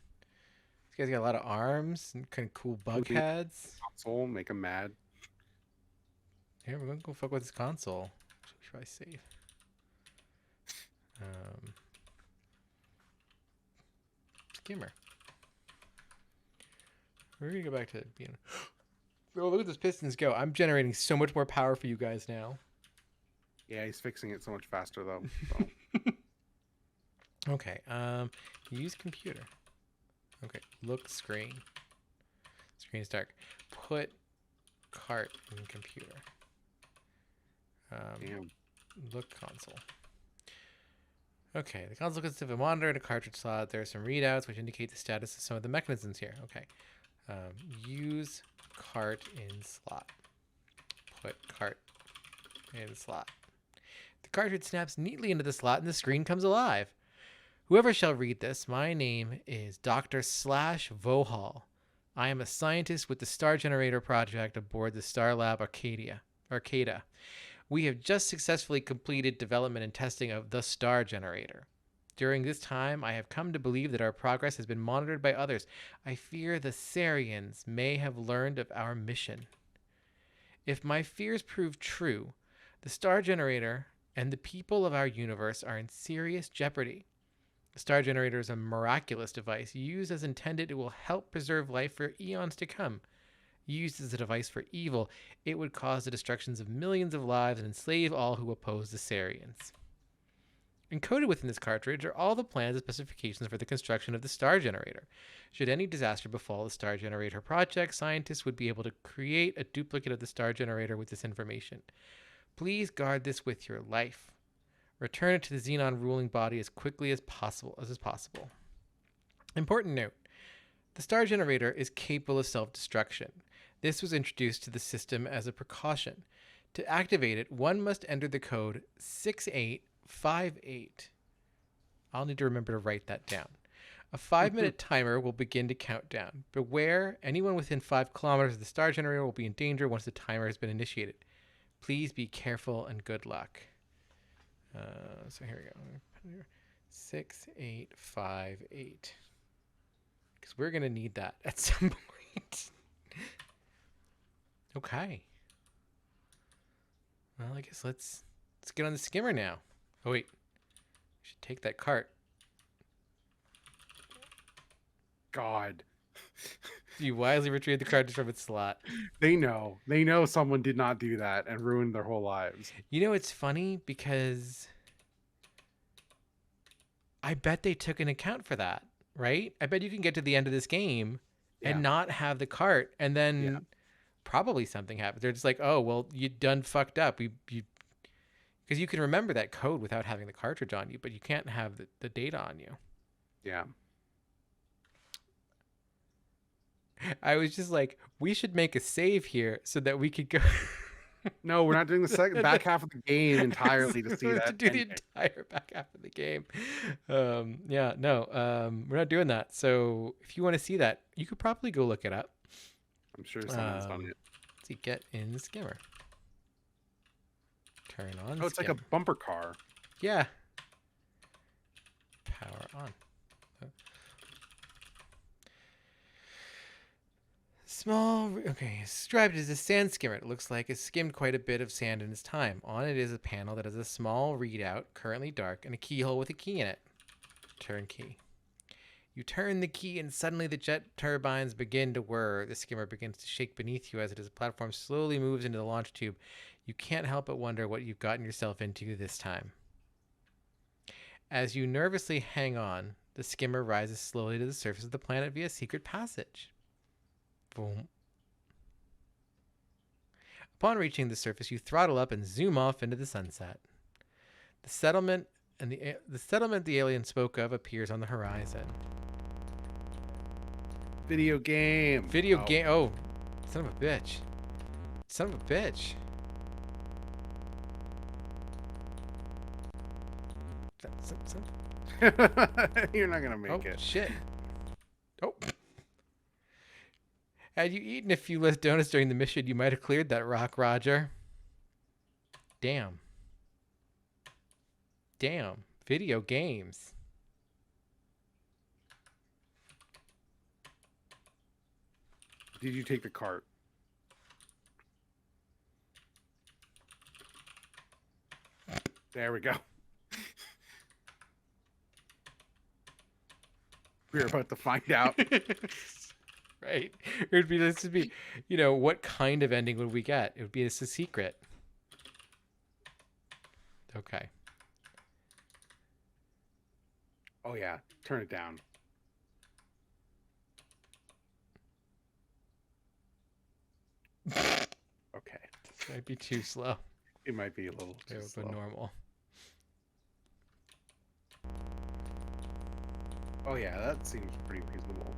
This guy's got a lot of arms and kind of cool bug heads. Console, make him mad. Here, we're gonna go fuck with this console. Should probably save. Skimmer. We're gonna go back to being. Oh, look at those pistons go! I'm generating so much more power for you guys now. Yeah, he's fixing it so much faster though. So. Okay. Use computer. Okay. Look screen. Screen is dark. Put cart in computer. Look console. Okay, the console consists of a monitor and a cartridge slot. There are some readouts which indicate the status of some of the mechanisms here. Okay. Use cart in slot. Put cart in slot. The cartridge snaps neatly into the slot and the screen comes alive. Whoever shall read this, my name is Dr. Vohal. I am a scientist with the Star Generator Project aboard the Star Lab Arcada. We have just successfully completed development and testing of the Star Generator. During this time, I have come to believe that our progress has been monitored by others. I fear the Sarians may have learned of our mission. If my fears prove true, the Star Generator and the people of our universe are in serious jeopardy. The Star Generator is a miraculous device. Used as intended, it will help preserve life for eons to come. Used as a device for evil, it would cause the destructions of millions of lives and enslave all who oppose the Sarians. Encoded within this cartridge are all the plans and specifications for the construction of the star generator. Should any disaster befall the star generator project, scientists would be able to create a duplicate of the star generator with this information. Please guard this with your life. Return it to the Xenon ruling body as quickly as possible. Important note. The star generator is capable of self-destruction. This was introduced to the system as a precaution. To activate it, one must enter the code 6858. I'll need to remember to write that down. A 5-minute timer will begin to count down. Beware, anyone within 5 kilometers of the star generator will be in danger once the timer has been initiated. Please be careful and good luck. So here we go. 6858. Because we're going to need that at some point. Okay. Well, I guess let's get on the skimmer now. Oh, wait. We should take that cart. God. You wisely retrieved the cartridge from its slot. They know. They know someone did not do that and ruined their whole lives. You know, it's funny because I bet they took an account for that, right? I bet you can get to the end of this game and not have the cart, and then probably something happens. They're just like, oh, well, you done fucked up. Because you can remember that code without having the cartridge on you, but you can't have the data on you. Yeah. I was just like, we should make a save here so that we could go. No, we're not doing the second back half of the game entirely to see that. To do the entire back half of the game. We're not doing that. So if you want to see that, you could probably go look it up. I'm sure someone's done it. Let's see, get in the skimmer. Turn on. Oh, it's like a bumper car. Yeah. Power on. Described as a sand skimmer. It looks like it's skimmed quite a bit of sand in its time. On it is a panel that has a small readout, currently dark, and a keyhole with a key in it. Turn key. You turn the key and suddenly the jet turbines begin to whir. The skimmer begins to shake beneath you as the platform slowly moves into the launch tube. You can't help but wonder what you've gotten yourself into this time. As you nervously hang on, the skimmer rises slowly to the surface of the planet via a secret passage. Boom. Upon reaching the surface, you throttle up and zoom off into the sunset. The settlement the alien spoke of appears on the horizon. Video game. Oh, son of a bitch. Son of a bitch. You're not gonna make it. Oh shit. Oh. Had you eaten a few less donuts during the mission, you might have cleared that rock, Roger. Damn. Video games. Did you take the cart? There we go. We're about to find out. Right. This would be, what kind of ending would we get? It would be a secret. Okay. Oh yeah, turn it down. Okay. This might be too slow. It might be a little too slow. But normal. Oh yeah, that seems pretty reasonable.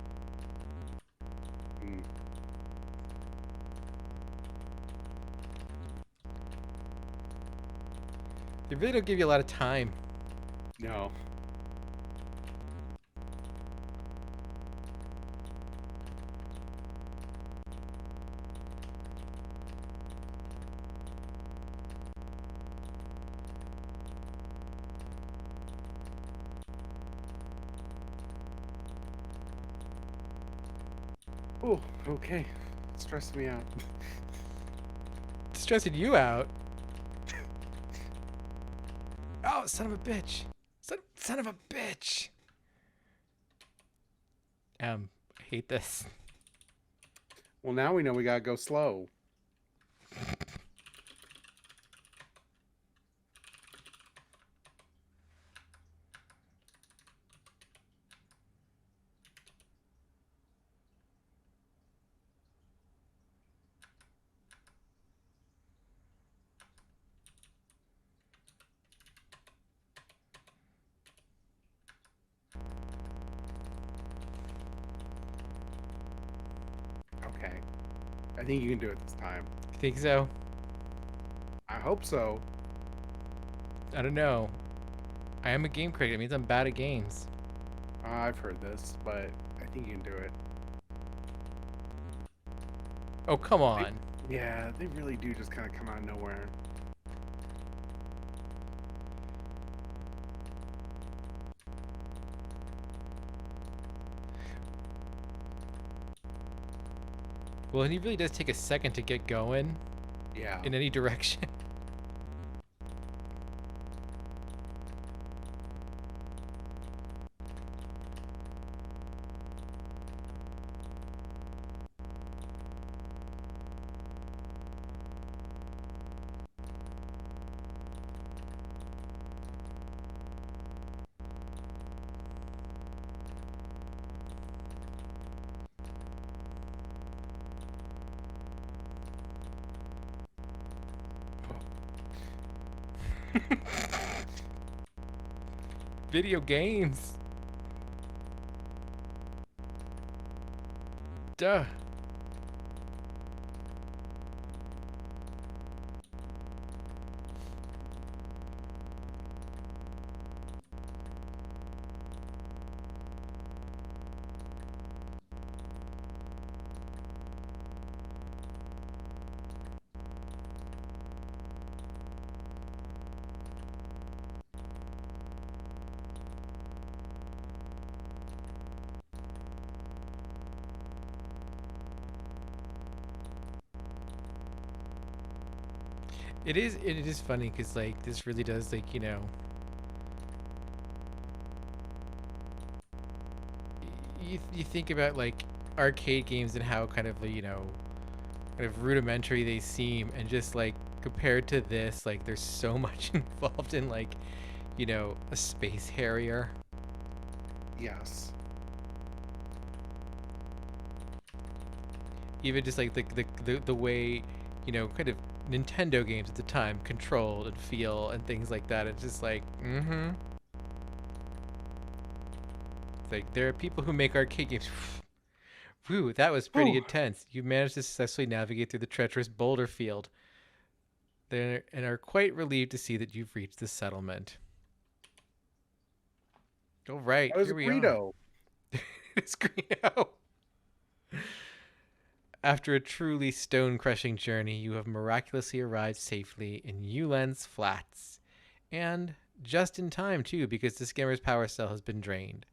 They really don't give you a lot of time. No. Oh, okay. Stressed me out. Stressing you out? Oh, son of a bitch. Son of a bitch. I hate this. Well, now we know we gotta go slow. Okay. I think you can do it this time. You think so? I hope so. I don't know. I am a game critic. It means I'm bad at games. I've heard this, but I think you can do it. Oh, come They, on. yeah, they really do just kind of come out of nowhere. Well, and he really does take a second to get going Yeah. in any direction. Video games. Duh. It is funny because like this really does like you think about like arcade games and how kind of kind of rudimentary they seem, and just like compared to this, like there's so much involved in like a space harrier. Yes. Even just like the way kind of Nintendo games at the time controlled and feel and things like that. It's just like it's like there are people who make arcade games. Whew, that was pretty Oh, intense. You managed to successfully navigate through the treacherous boulder field there and are quite relieved to see that you've reached the settlement. All right, that was here a we are. burrito. It's Greeno. After a truly stone-crushing journey, you have miraculously arrived safely in Ulen's Flats. And just in time, too, because the skimmer's power cell has been drained.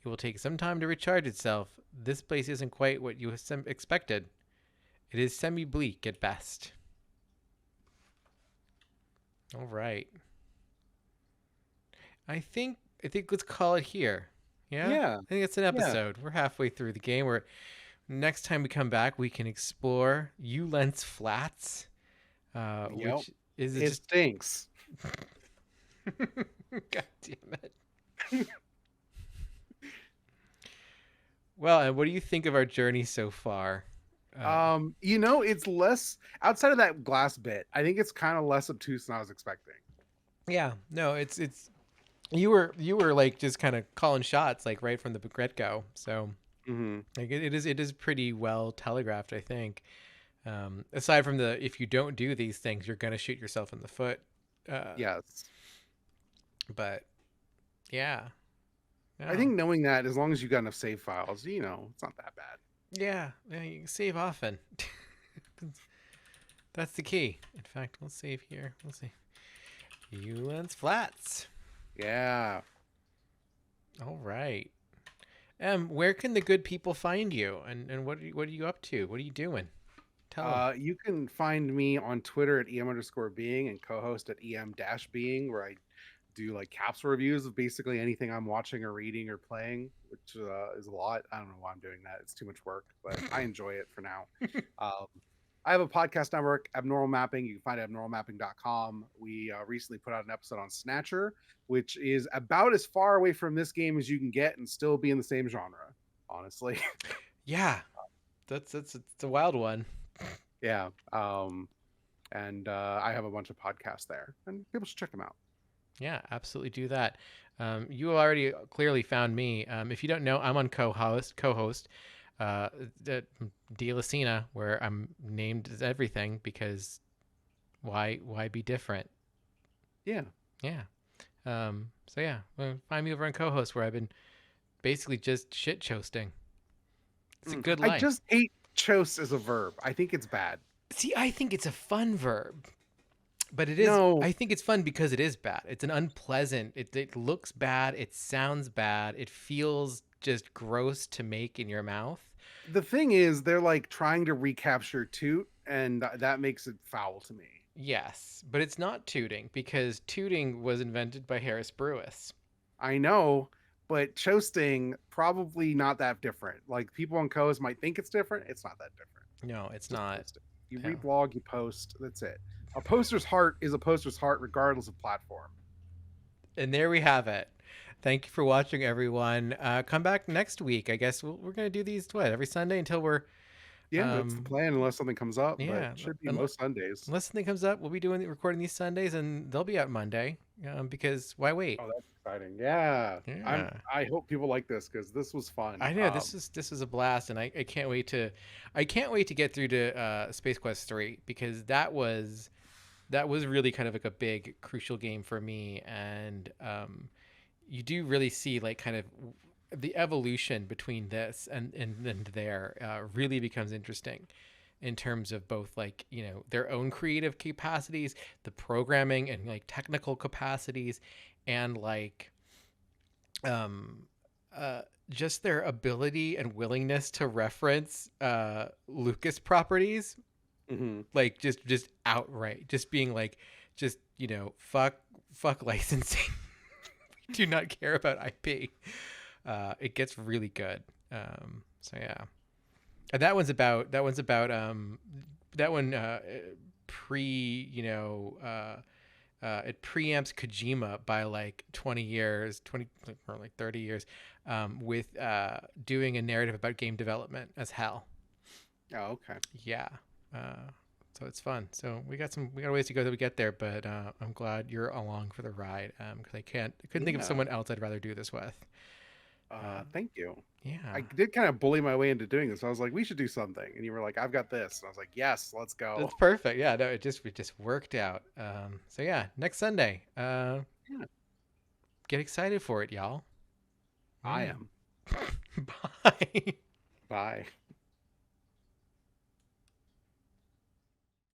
It will take some time to recharge itself. This place isn't quite what you expected. It is semi-bleak at best. All right. I think let's call it here. Yeah? Yeah. I think it's an Yeah. episode. We're halfway through the game. We're Next time we come back, we can explore Ulen's Flats, Yep. which is It just stinks. God damn it. Well, and what do you think of our journey so far? It's less outside of that glass bit. I think it's kind of less obtuse than I was expecting. Yeah, no, it's you were like just kind of calling shots like right from the get go. So Mm-hmm. like it is pretty well telegraphed, I think. Aside from the if you don't do these things, you're gonna shoot yourself in the foot. Uh, Yes. but yeah, I no. think knowing that, as long as you got enough save files, it's not that bad. Yeah, yeah, you can save often. That's the key. In fact, let's save here. We'll see. Ulan's Flats. Yeah. All right. Where can the good people find you? And what are you up to? What are you doing? Tell them. You can find me on Twitter at em_being and co-host at em-being, where I do like capsule reviews of basically anything I'm watching or reading or playing, which is a lot. I don't know why I'm doing that. It's too much work, but I enjoy it for now. Um, I have a podcast network, Abnormal Mapping. You can find it at abnormalmapping.com. We recently put out an episode on Snatcher, which is about as far away from this game as you can get and still be in the same genre, honestly. Yeah, that's it's a wild one. Yeah. And I have a bunch of podcasts there, and people should check them out. Yeah, absolutely do that. You already clearly found me. If you don't know, I'm on co-host. uh, uh Delicina, where I'm named as everything because why be different? Yeah. Yeah. So yeah, well, find me over on co-host where I've been basically just shit chosting. It's a good I life. just hate chose as a verb. I think it's bad. See, I think it's a fun verb, but it is. No, I think it's fun because it is bad. It's an unpleasant. It looks bad. It sounds bad. It feels just gross to make in your mouth. the thing is, they're like trying to recapture toot, and that makes it foul to me. Yes, but it's not tooting because tooting was invented by Harris Brewis. I know, but chosting probably not that different. Like people on co's might think it's different. It's not that different. No, it's Just not. post it. You No. reblog, you post. That's it. A poster's heart is a poster's heart, regardless of platform. And there we have it. Thank you for watching, everyone. Come back next week. I guess we're gonna do these every Sunday until we're Yeah, that's the um plan, unless something comes up. But yeah. it should be most Sundays. Unless something comes up, we'll be recording these Sundays, and they'll be out Monday. Because why wait? Oh, that's exciting. Yeah, Yeah, I hope people like this because this was fun. I know this is a blast, and I can't wait to get through to Space Quest 3 because that was really kind of like a big crucial game for me, and you do really see like kind of the evolution between this and there really becomes interesting in terms of both like their own creative capacities, the programming and like technical capacities, and like um uh just their ability and willingness to reference Lucas properties, Hmm. like just outright just being like just fuck licensing. Do not care about IP. It gets really good. So yeah, and that one pre it preamps Kojima by like 20 years, 20 or like 30 years, with doing a narrative about game development as hell. Oh, okay. Yeah. Uh, so it's fun. So we got a ways to go till we get there, but I'm glad you're along for the ride. Because I couldn't think of Yeah. someone else I'd rather do this with. Thank you. Yeah, I did kind of bully my way into doing this. I was like, we should do something. And you were like, I've got this. And I was like, yes, let's go. that's perfect. Yeah, no, it just worked out. So yeah, next Sunday. Yeah, Get excited for it, y'all. I Yeah. am. Bye. Bye.